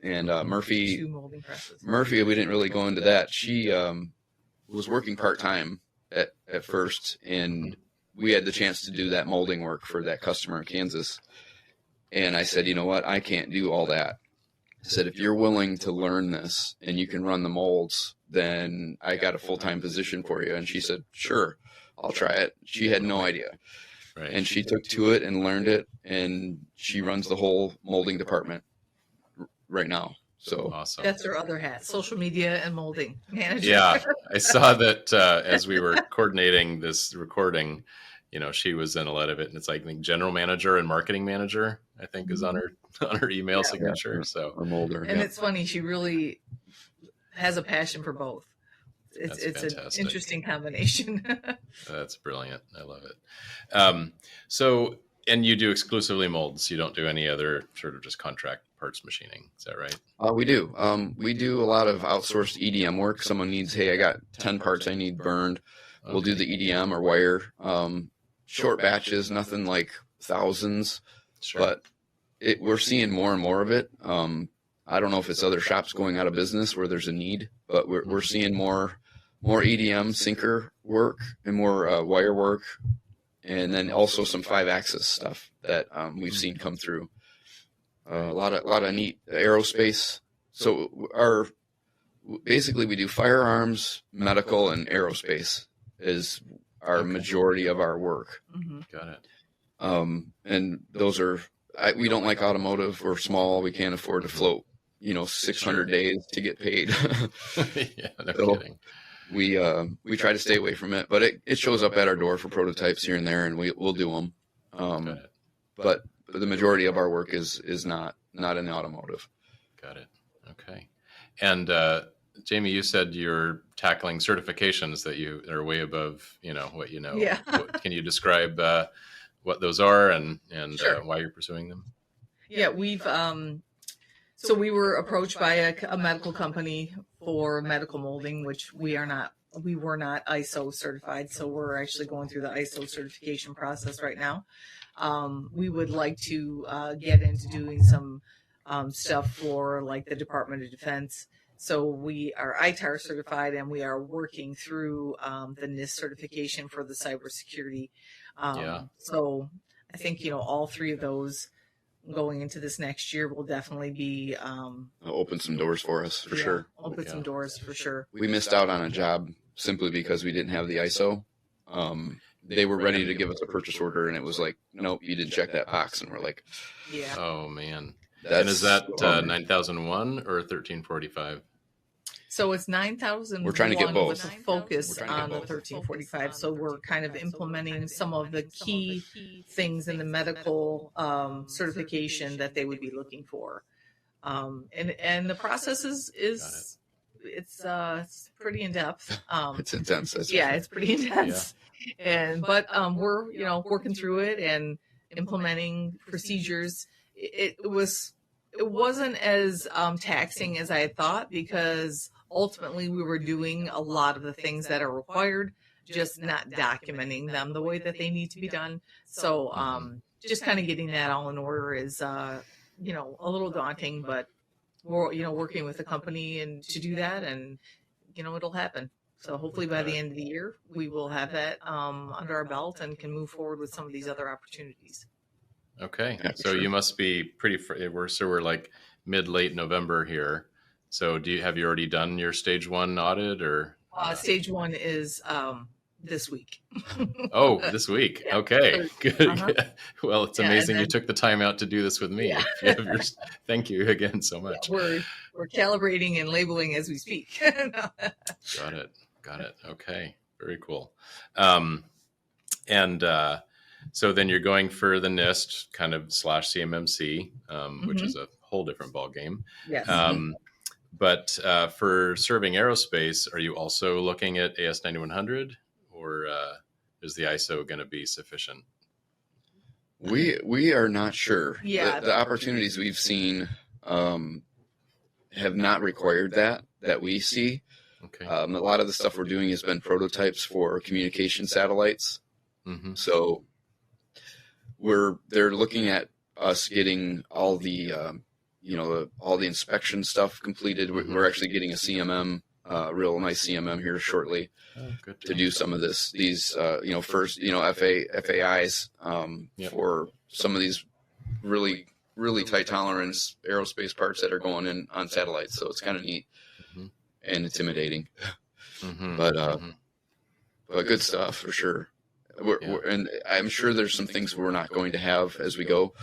And Murphy, 2 molding presses. we didn't really go into that. She was working part-time at first, and we had the chance to do that molding work for that customer in Kansas. And I said, you know what? I can't do all that. I said, if you're willing to learn this and you can run the molds, then I got a full-time position for you. And she said, sure, I'll try it. She had no idea. Right. And she took to it and learned it, and she runs the whole molding department right now. So Awesome. That's her other hat, social media and molding manager. Yeah, I saw that as we were coordinating this recording, she was in a lot of it, and it's like, I think general manager and marketing manager, I think, is on her email signature. So a molder. And it's funny, she really has a passion for both. That's It's an fantastic. interesting combination. That's brilliant. I love it. So, and you do exclusively molds. You don't do any other sort of just contract parts machining. Is that right? We do. We do a lot of outsourced EDM work. Someone needs, hey, I got 10 parts I need burned. We'll do the EDM or wire. Short batches, nothing like thousands, Sure. but we're seeing more and more of it. I don't know if it's other shops going out of business where there's a need, but we're seeing more EDM sinker work and more wire work, and then also some 5-axis stuff that we've seen come through. A lot of neat aerospace. So basically we do firearms, medical, and aerospace is our majority of our work. Mhm. Got it. And those are, we don't like automotive. We're small. We can't afford to float, 600 days to get paid. Yeah, no So, kidding. We try to stay away from it, but it shows up at our door for prototypes here and there, and we'll do them. Got it. But the majority of our work is not in the automotive. Got it. Okay. And Jamie, you said you're tackling certifications that you are way above, what you know. Yeah. Can you describe what those are and Sure. why you're pursuing them? Yeah, we've so we were approached by a medical company for medical molding, which we were not ISO certified, so we're actually going through the ISO certification process right now. We would like to get into doing some stuff for like the Department of Defense. So we are ITAR certified, and we are working through the NIST certification for the cybersecurity. So I think, all 3 of those going into this next year will definitely be Open some doors for us, for sure. Open some doors for sure. We missed out on a job simply because we didn't have the ISO. They were ready to give us a purchase order, and it was like, nope, you didn't check that box. And we're like, Yeah. Oh man. that's, And is that 9001 or 1345? So it's 9,000. We're trying to get both. With a focus We're trying to get on the both. 1345. So we're kind of implementing some of the key things in the medical certification that they would be looking for. And the process is it's pretty in depth. It's intense. That's Yeah, it's pretty intense. But we're working through it and implementing procedures. It wasn't as taxing as I had thought, because ultimately we were doing a lot of the things that are required, just not documenting them the way that they need to be done. So just kind of getting that all in order is a little daunting, but we're working with the company and to do that, and it'll happen. So hopefully by the end of the year we will have that under our belt and can move forward with some of these other opportunities. Okay. Yeah, So sure. you must be pretty, we're like late November here. So have you already done your stage 1 audit or? Stage 1 is this week. Oh, this week. Yeah. Okay, good. Uh-huh. Well, it's Yeah, and amazing you then- took the time out to do this with me. Yeah. Thank you again so much. We're calibrating and labeling as we speak. Got it. Okay, very cool. And so then you're going for the NIST kind of / CMMC, which is a whole different ball game. Yes. But for serving aerospace, are you also looking at AS9100, or is the ISO going to be sufficient? We are not sure. Yeah. The opportunities we've seen have not required that we see. Okay. A lot of the stuff we're doing has been prototypes for communication satellites. Mm-hmm. So they're looking at us getting all the all the inspection stuff completed. We're actually getting a CMM, real nice CMM here shortly to do some of these first FAIs for some of these really really tight tolerance aerospace parts that are going in on satellites. So it's kind of neat and intimidating, but good stuff for sure. And I'm sure there's some things we're not going to have as we go,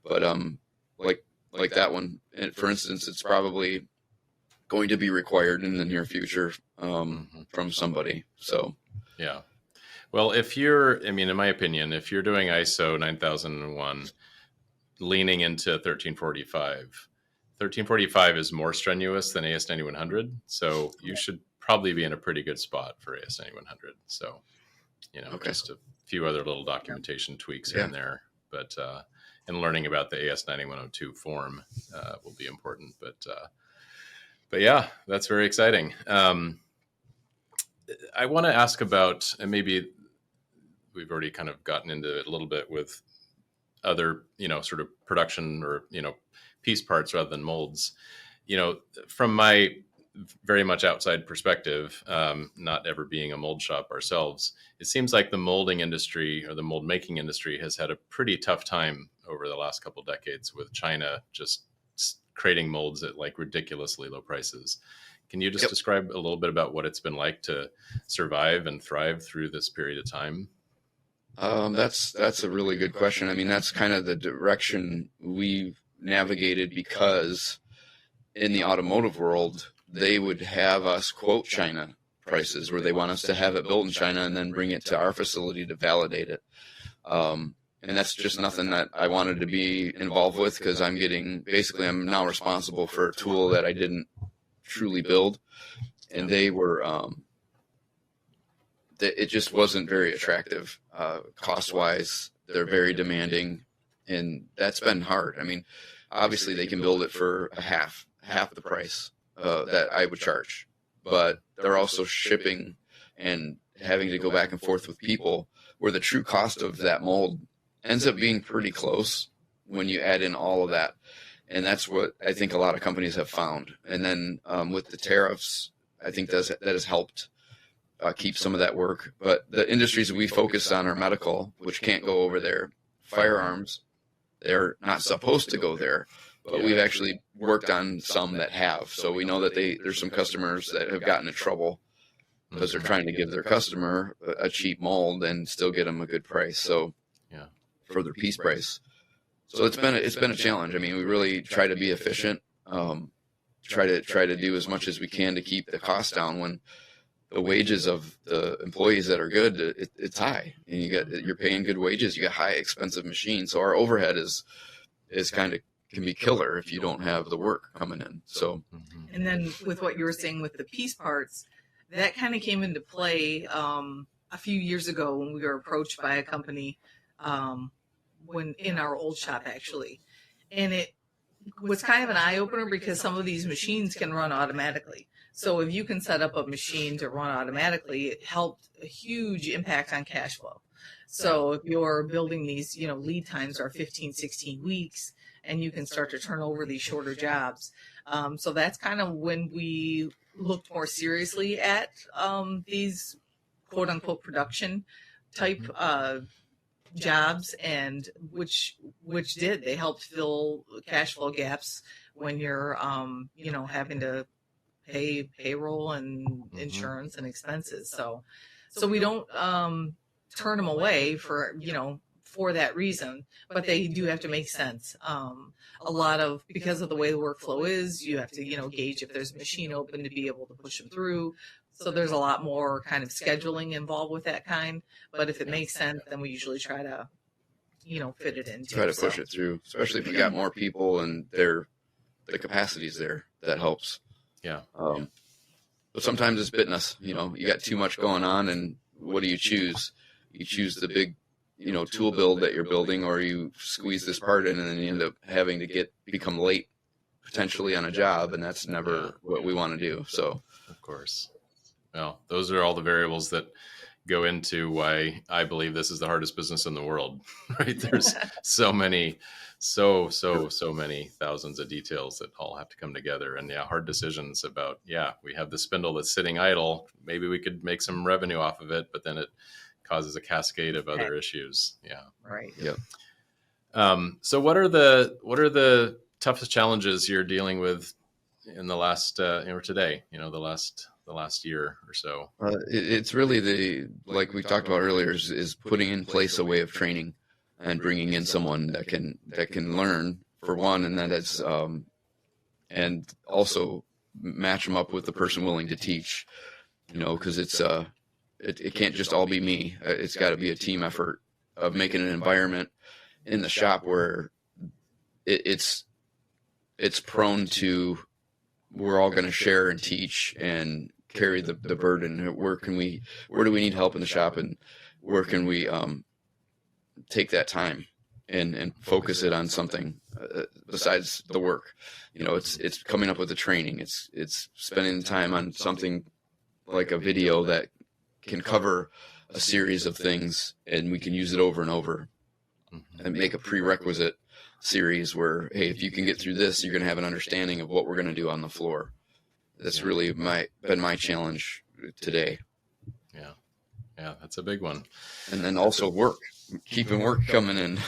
but like that one, and for instance, it's probably going to be required in the near future from somebody. So yeah, well, in my opinion, if you're doing ISO 9001, leaning into 1345 is more strenuous than AS9100, so you should probably be in a pretty good spot for AS9100. So just a few other little documentation tweaks here and there, but and learning about the AS9102 form will be important. But yeah, that's very exciting. I want to ask about, and maybe we've already kind of gotten into it a little bit with other, sort of production or, piece parts rather than molds. From my very much outside perspective, not ever being a mold shop ourselves, it seems like the molding industry or the mold making industry has had a pretty tough time over the last couple of decades with China just creating molds at like ridiculously low prices. Can you just describe a little bit about what it's been like to survive and thrive through this period of time? That's a really good question. I mean, that's kind of the direction we've navigated, because in the automotive world, they would have us quote China prices where they want us to have it built in China and then bring it to our facility to validate it. And that's just nothing that I wanted to be involved with, because I'm now responsible for a tool that I didn't truly build. And they were, it just wasn't very attractive cost-wise. They're very demanding, and that's been hard. I mean, obviously they can build it for half the price that I would charge, but they're also shipping and having to go back and forth with people, where the true cost of that mold ends up being pretty close when you add in all of that. And that's what I think a lot of companies have found. And then with the tariffs, I think that has helped keep some of that work. But the industries we focus on are medical, which can't go over there. Firearms, they're not supposed to go there. But we've actually worked on some that have. So we know that there's some customers that have gotten in trouble because they're trying to give their customer a cheap mold and still get them a good price. So for their piece price. So it's been a challenge. I mean, we really try to be efficient, try to do as much as we can to keep the costs down, when the wages of the employees that are good, it's high, and you're paying good wages. You got high expensive machines. So our overhead is can be killer if you don't have the work coming in. So, and then with what you were saying with the piece parts, that kind of came into play a few years ago when we were approached by a company when in our old shop, actually. And it was kind of an eye-opener, because some of these machines can run automatically. So if you can set up a machine to run automatically, it helped a huge impact on cash flow. So if you're building these, lead times are 15, 16 weeks, and you can start to turn over these shorter jobs. So that's kind of when we looked more seriously at these quote unquote production type jobs, and which they helped fill cash flow gaps when you're having to pay payroll and insurance and expenses. So So we don't turn them away for, for that reason, but they do have to make sense. A lot of, because of the way the workflow is, you have to, gauge if there's a machine open to be able to push them through. So there's a lot more kind of scheduling involved with that kind. But if it makes sense, then we usually try to, fit it in. Try to push it through, especially if you got more people and the capacity's there. That helps. Yeah. But sometimes it's bitten us. You got too much going on, and what do you choose? You choose the big, tool build that you're building, or you squeeze this part in, and then you end up having to become late potentially on a job, and that's never what we want to do. So, of course. Well, those are all the variables that go into why I believe this is the hardest business in the world, right? There's so many, so many thousands of details that all have to come together, and hard decisions about, we have the spindle that's sitting idle. Maybe we could make some revenue off of it, but then it causes a cascade of other issues. Yeah. Right. Yep. So what are the toughest challenges you're dealing with in the last, today, the last year or so? It's really like we talked about earlier, is putting in place a way of training and bringing in someone that can learn, for one, and that is, and also match them up with the person willing to teach, because it can't just all be me. It's got to be a team effort of making an environment in the shop where it's prone to, we're all going to share and teach and carry the burden. Where do we need help in the shop, and where can we take that time and focus it on something besides the work? It's coming up with the training. It's spending time on something like a video that can cover a series of things, and we can use it over and over, and make a prerequisite series where, hey, if you can get through this, you're going to have an understanding of what we're going to do on the floor. That's really been my challenge today. Yeah, that's a big one. And then also keeping work coming in.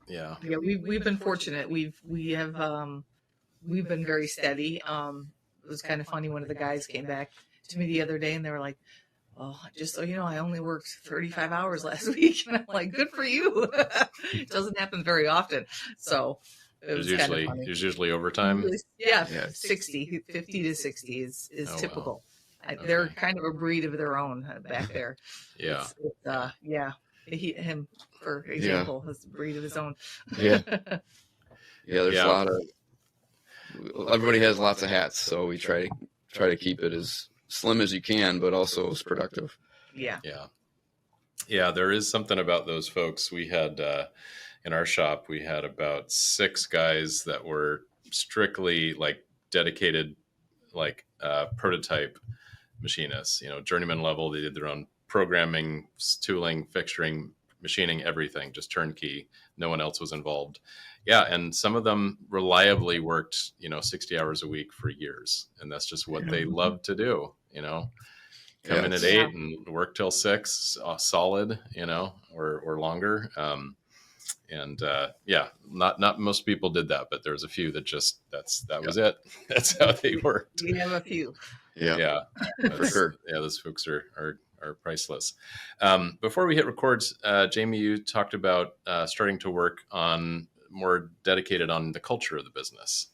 Yeah, we've been fortunate. We've been very steady. It was kind of funny. One of the guys came back to me the other day, and they were like, "Oh, just so you know, I only worked 35 hours last week." And I'm like, "Good for you." It doesn't happen very often. So it was kind of funny. There's usually overtime. Yeah, 50 to 60 is typical. Wow. They're kind of a breed of their own back there. Yeah. Him, for example, has a breed of his own. Yeah. There's a lot of, everybody has lots of hats, so we try to keep it as slim as you can, but also as productive. Yeah. There is something about those folks. We had in our shop, we had about 6 guys that were strictly dedicated, prototype machinists, journeyman level. They did their own programming, tooling, fixturing, machining, everything, just turnkey. No one else was involved. Yeah. And some of them reliably worked, 60 hours a week for years. And that's just what they love to do, come in at 8 and work till 6, solid, or longer. Not most people did that, but there's a few that just, that was it. That's how they worked. We have a few. Yeah, for sure. Yeah, those folks are priceless. Before we hit records, Jamie, you talked about starting to work on more dedicated on the culture of the business.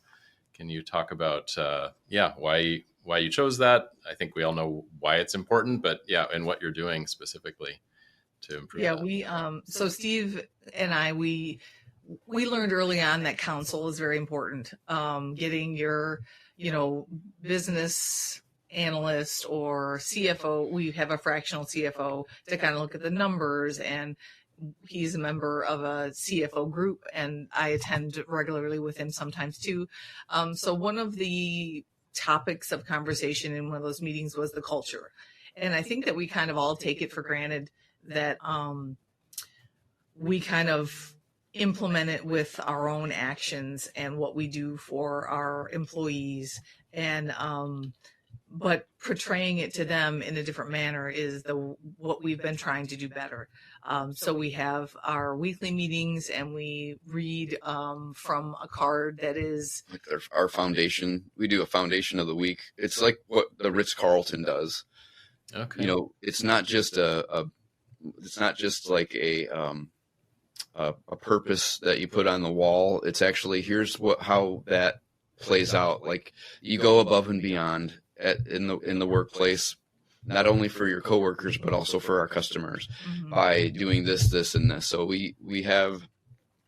Can you talk about why you chose that? I think we all know why it's important, but and what you're doing specifically to improve that. So Steve and I, we learned early on that counsel is very important. Getting your, business analyst or CFO, we have a fractional CFO to kind of look at the numbers, and he's a member of a CFO group, and I attend regularly with him sometimes too. So one of the topics of conversation in one of those meetings was the culture. And I think that we kind of all take it for granted that we kind of implement it with our own actions and what we do for our employees, and but portraying it to them in a different manner is what we've been trying to do better. So we have our weekly meetings, and we read from a card that is like our foundation. We do a foundation of the week. It's like what the Ritz-Carlton does. Okay. You know, it's not just it's not just like a purpose that you put on the wall. It's actually, here's how that plays out. Like, you go above and beyond in the workplace, not only for your coworkers, but also for our customers by doing this, and this. So we have,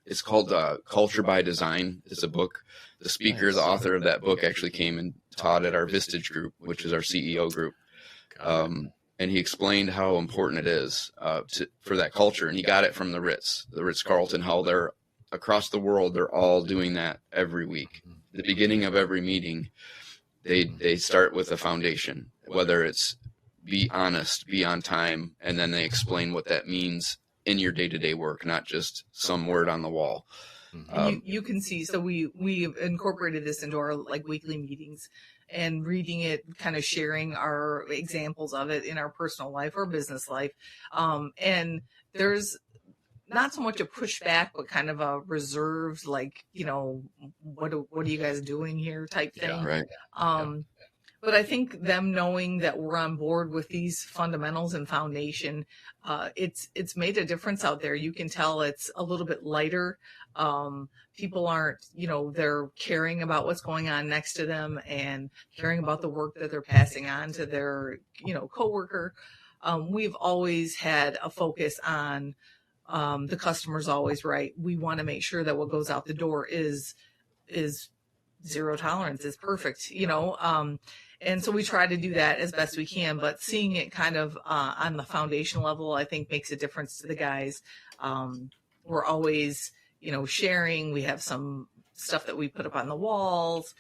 it's called Culture by Design. It's a book. The speaker, the author of that book, actually came and taught at our Vistage group, which is our CEO group. And he explained how important it is for that culture. And he got it from the Ritz-Carlton, how they're across the world, they're all doing that every week. The beginning of every meeting, they start with a foundation, whether it's be honest, be on time, and then they explain what that means in your day-to-day work, not just some word on the wall. And you can see, so we incorporated this into our like weekly meetings, and reading it, kind of sharing our examples of it in our personal life or business life. And there's not so much a pushback, but kind of a reserved, like, you know, what are you guys doing here type thing. Yeah, right. But I think them knowing that we're on board with these fundamentals and foundation, it's made a difference out there. You can tell it's a little bit lighter. People aren't, you know, they're caring about what's going on next to them and caring about the work that they're passing on to their, you know, coworker. We've always had a focus on the customer's always right. We want to make sure that what goes out the door is zero tolerance, is perfect, you know. And so we try to do that as best we can, but seeing it kind of on the foundation level, I think makes a difference to the guys. We're always, you know, sharing. We have some stuff that we put up on the walls.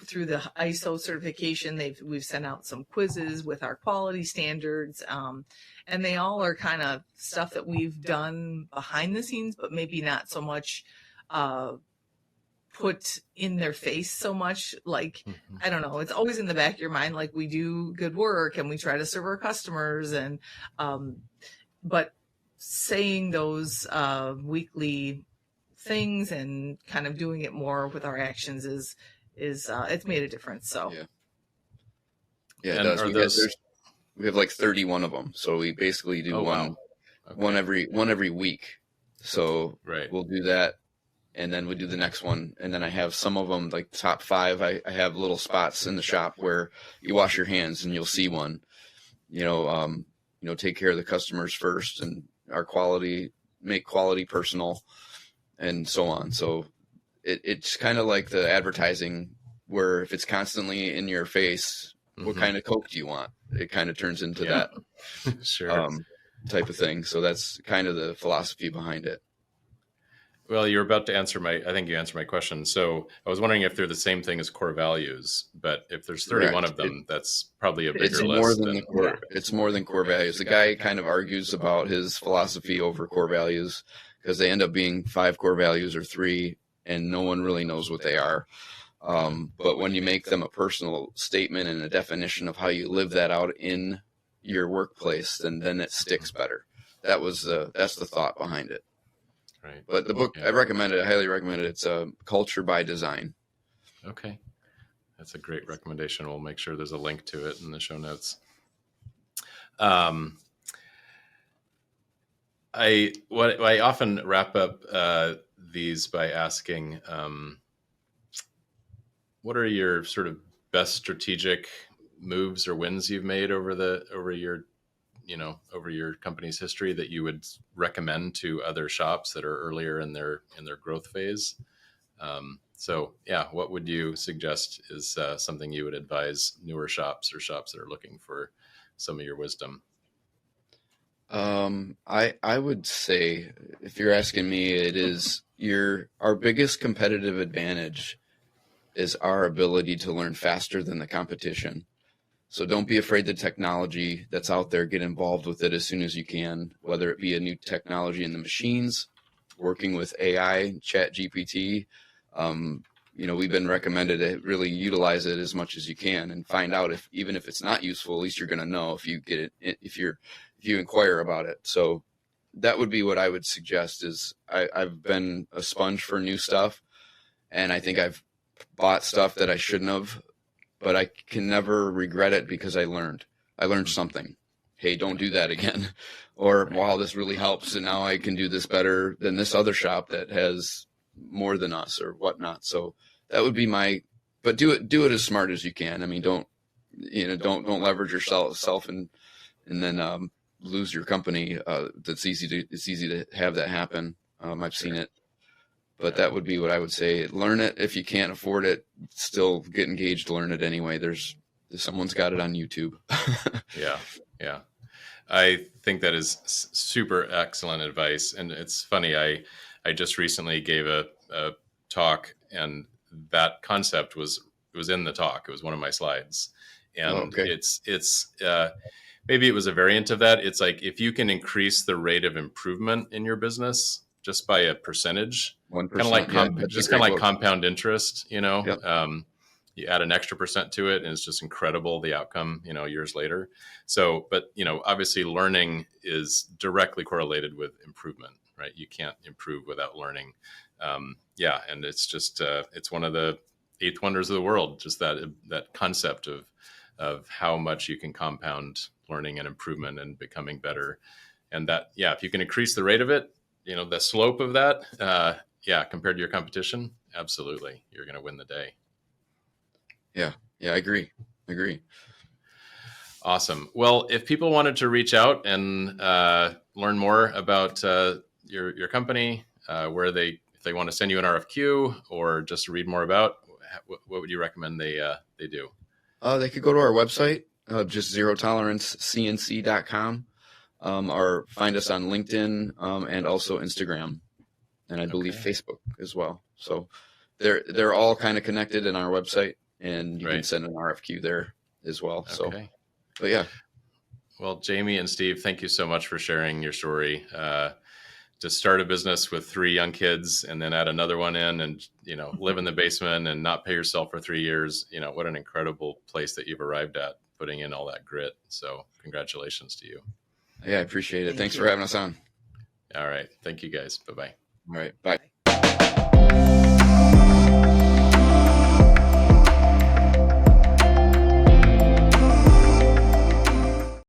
Through the ISO certification, we've sent out some quizzes with our quality standards. And they all are kind of stuff that we've done behind the scenes, but maybe not so much put in their face so much. Like, I don't know, it's always in the back of your mind, like, we do good work and we try to serve our customers, and but saying those weekly things and kind of doing it more with our actions is it's made a difference. So yeah, it does. We have like 31 of them, so we basically do one every week. So we'll do that, and then we do the next one, and then I have some of them, like top 5. I have little spots in the shop where you wash your hands and you'll see one. You know, take care of the customers first, and our quality, make quality personal, and so on. So it's kind of like the advertising, where if it's constantly in your face, what kind of Coke do you want? It kind of turns into that type of thing. So that's kind of the philosophy behind it. Well, you're about to answer I think you answered my question. So I was wondering if they're the same thing as core values, but if there's 31 of them, that's probably a bigger list. It's more than core values. The guy kind of argues about his philosophy over core values, because they end up being 5 core values or 3, and no one really knows what they are. But when you make them a personal statement and a definition of how you live that out in your workplace, then it sticks better. That's the thought behind it. Right. But the book, I highly recommend it. It's Culture by Design. Okay. That's a great recommendation. We'll make sure there's a link to it in the show notes. I often wrap up these by asking, what are your sort of best strategic moves or wins you've made over your company's history that you would recommend to other shops that are earlier in their growth phase? So yeah, what would you suggest is something you would advise newer shops or shops that are looking for some of your wisdom? I would say, if you're asking me, it is our biggest competitive advantage is our ability to learn faster than the competition. So don't be afraid the technology that's out there. Get involved with it as soon as you can, whether it be a new technology in the machines, working with AI, Chat GPT. We've been recommended to really utilize it as much as you can and find out even if it's not useful, at least you're going to know if you get it, if you inquire about it. So that would be what I would suggest. Is I've been a sponge for new stuff, and I think I've bought stuff that I shouldn't have, but I can never regret it because I learned. I learned something. Hey, don't do that again. Or, wow, this really helps. And now I can do this better than this other shop that has more than us or whatnot. So that would be but do it as smart as you can. I mean, don't leverage yourself and then lose your company. It's easy to have that happen. I've seen it, but that would be what I would say. Learn it. If you can't afford it, still get engaged, learn it anyway. Someone's got it on YouTube. Yeah. I think that is super excellent advice. And it's funny, I just recently gave a talk, and that concept was in the talk. It was one of my slides. And it's maybe it was a variant of that. It's like, if you can increase the rate of improvement in your business just by a percentage, 1%, kind of like book. compound interest, Yep. You add an extra % to it and it's just incredible, the outcome, years later. So, but, obviously learning is directly correlated with improvement, right? You can't improve without learning. And it's just, it's one of the 8th wonders of the world, just that concept of how much you can compound learning and improvement and becoming better. And that, if you can increase the rate of it, the slope of that, compared to your competition, absolutely, you're going to win the day. Yeah, I agree. Awesome. Well, if people wanted to reach out and learn more about your company, if they want to send you an RFQ or just read more about, what would you recommend they do? They could go to our website, just zerotolerancecnc.com, or find us on LinkedIn and also Instagram, and I believe Facebook as well. So they're all kind of connected in our website, and you can send an RFQ there as well. So, but yeah. Well, Jamie and Steve, thank you so much for sharing your story. To start a business with 3 young kids and then add another one in and, live in the basement and not pay yourself for 3 years, what an incredible place that you've arrived at, putting in all that grit. So congratulations to you. Yeah, I appreciate it. Thanks for having us on. All right. Thank you guys. Bye-bye. All right. Bye.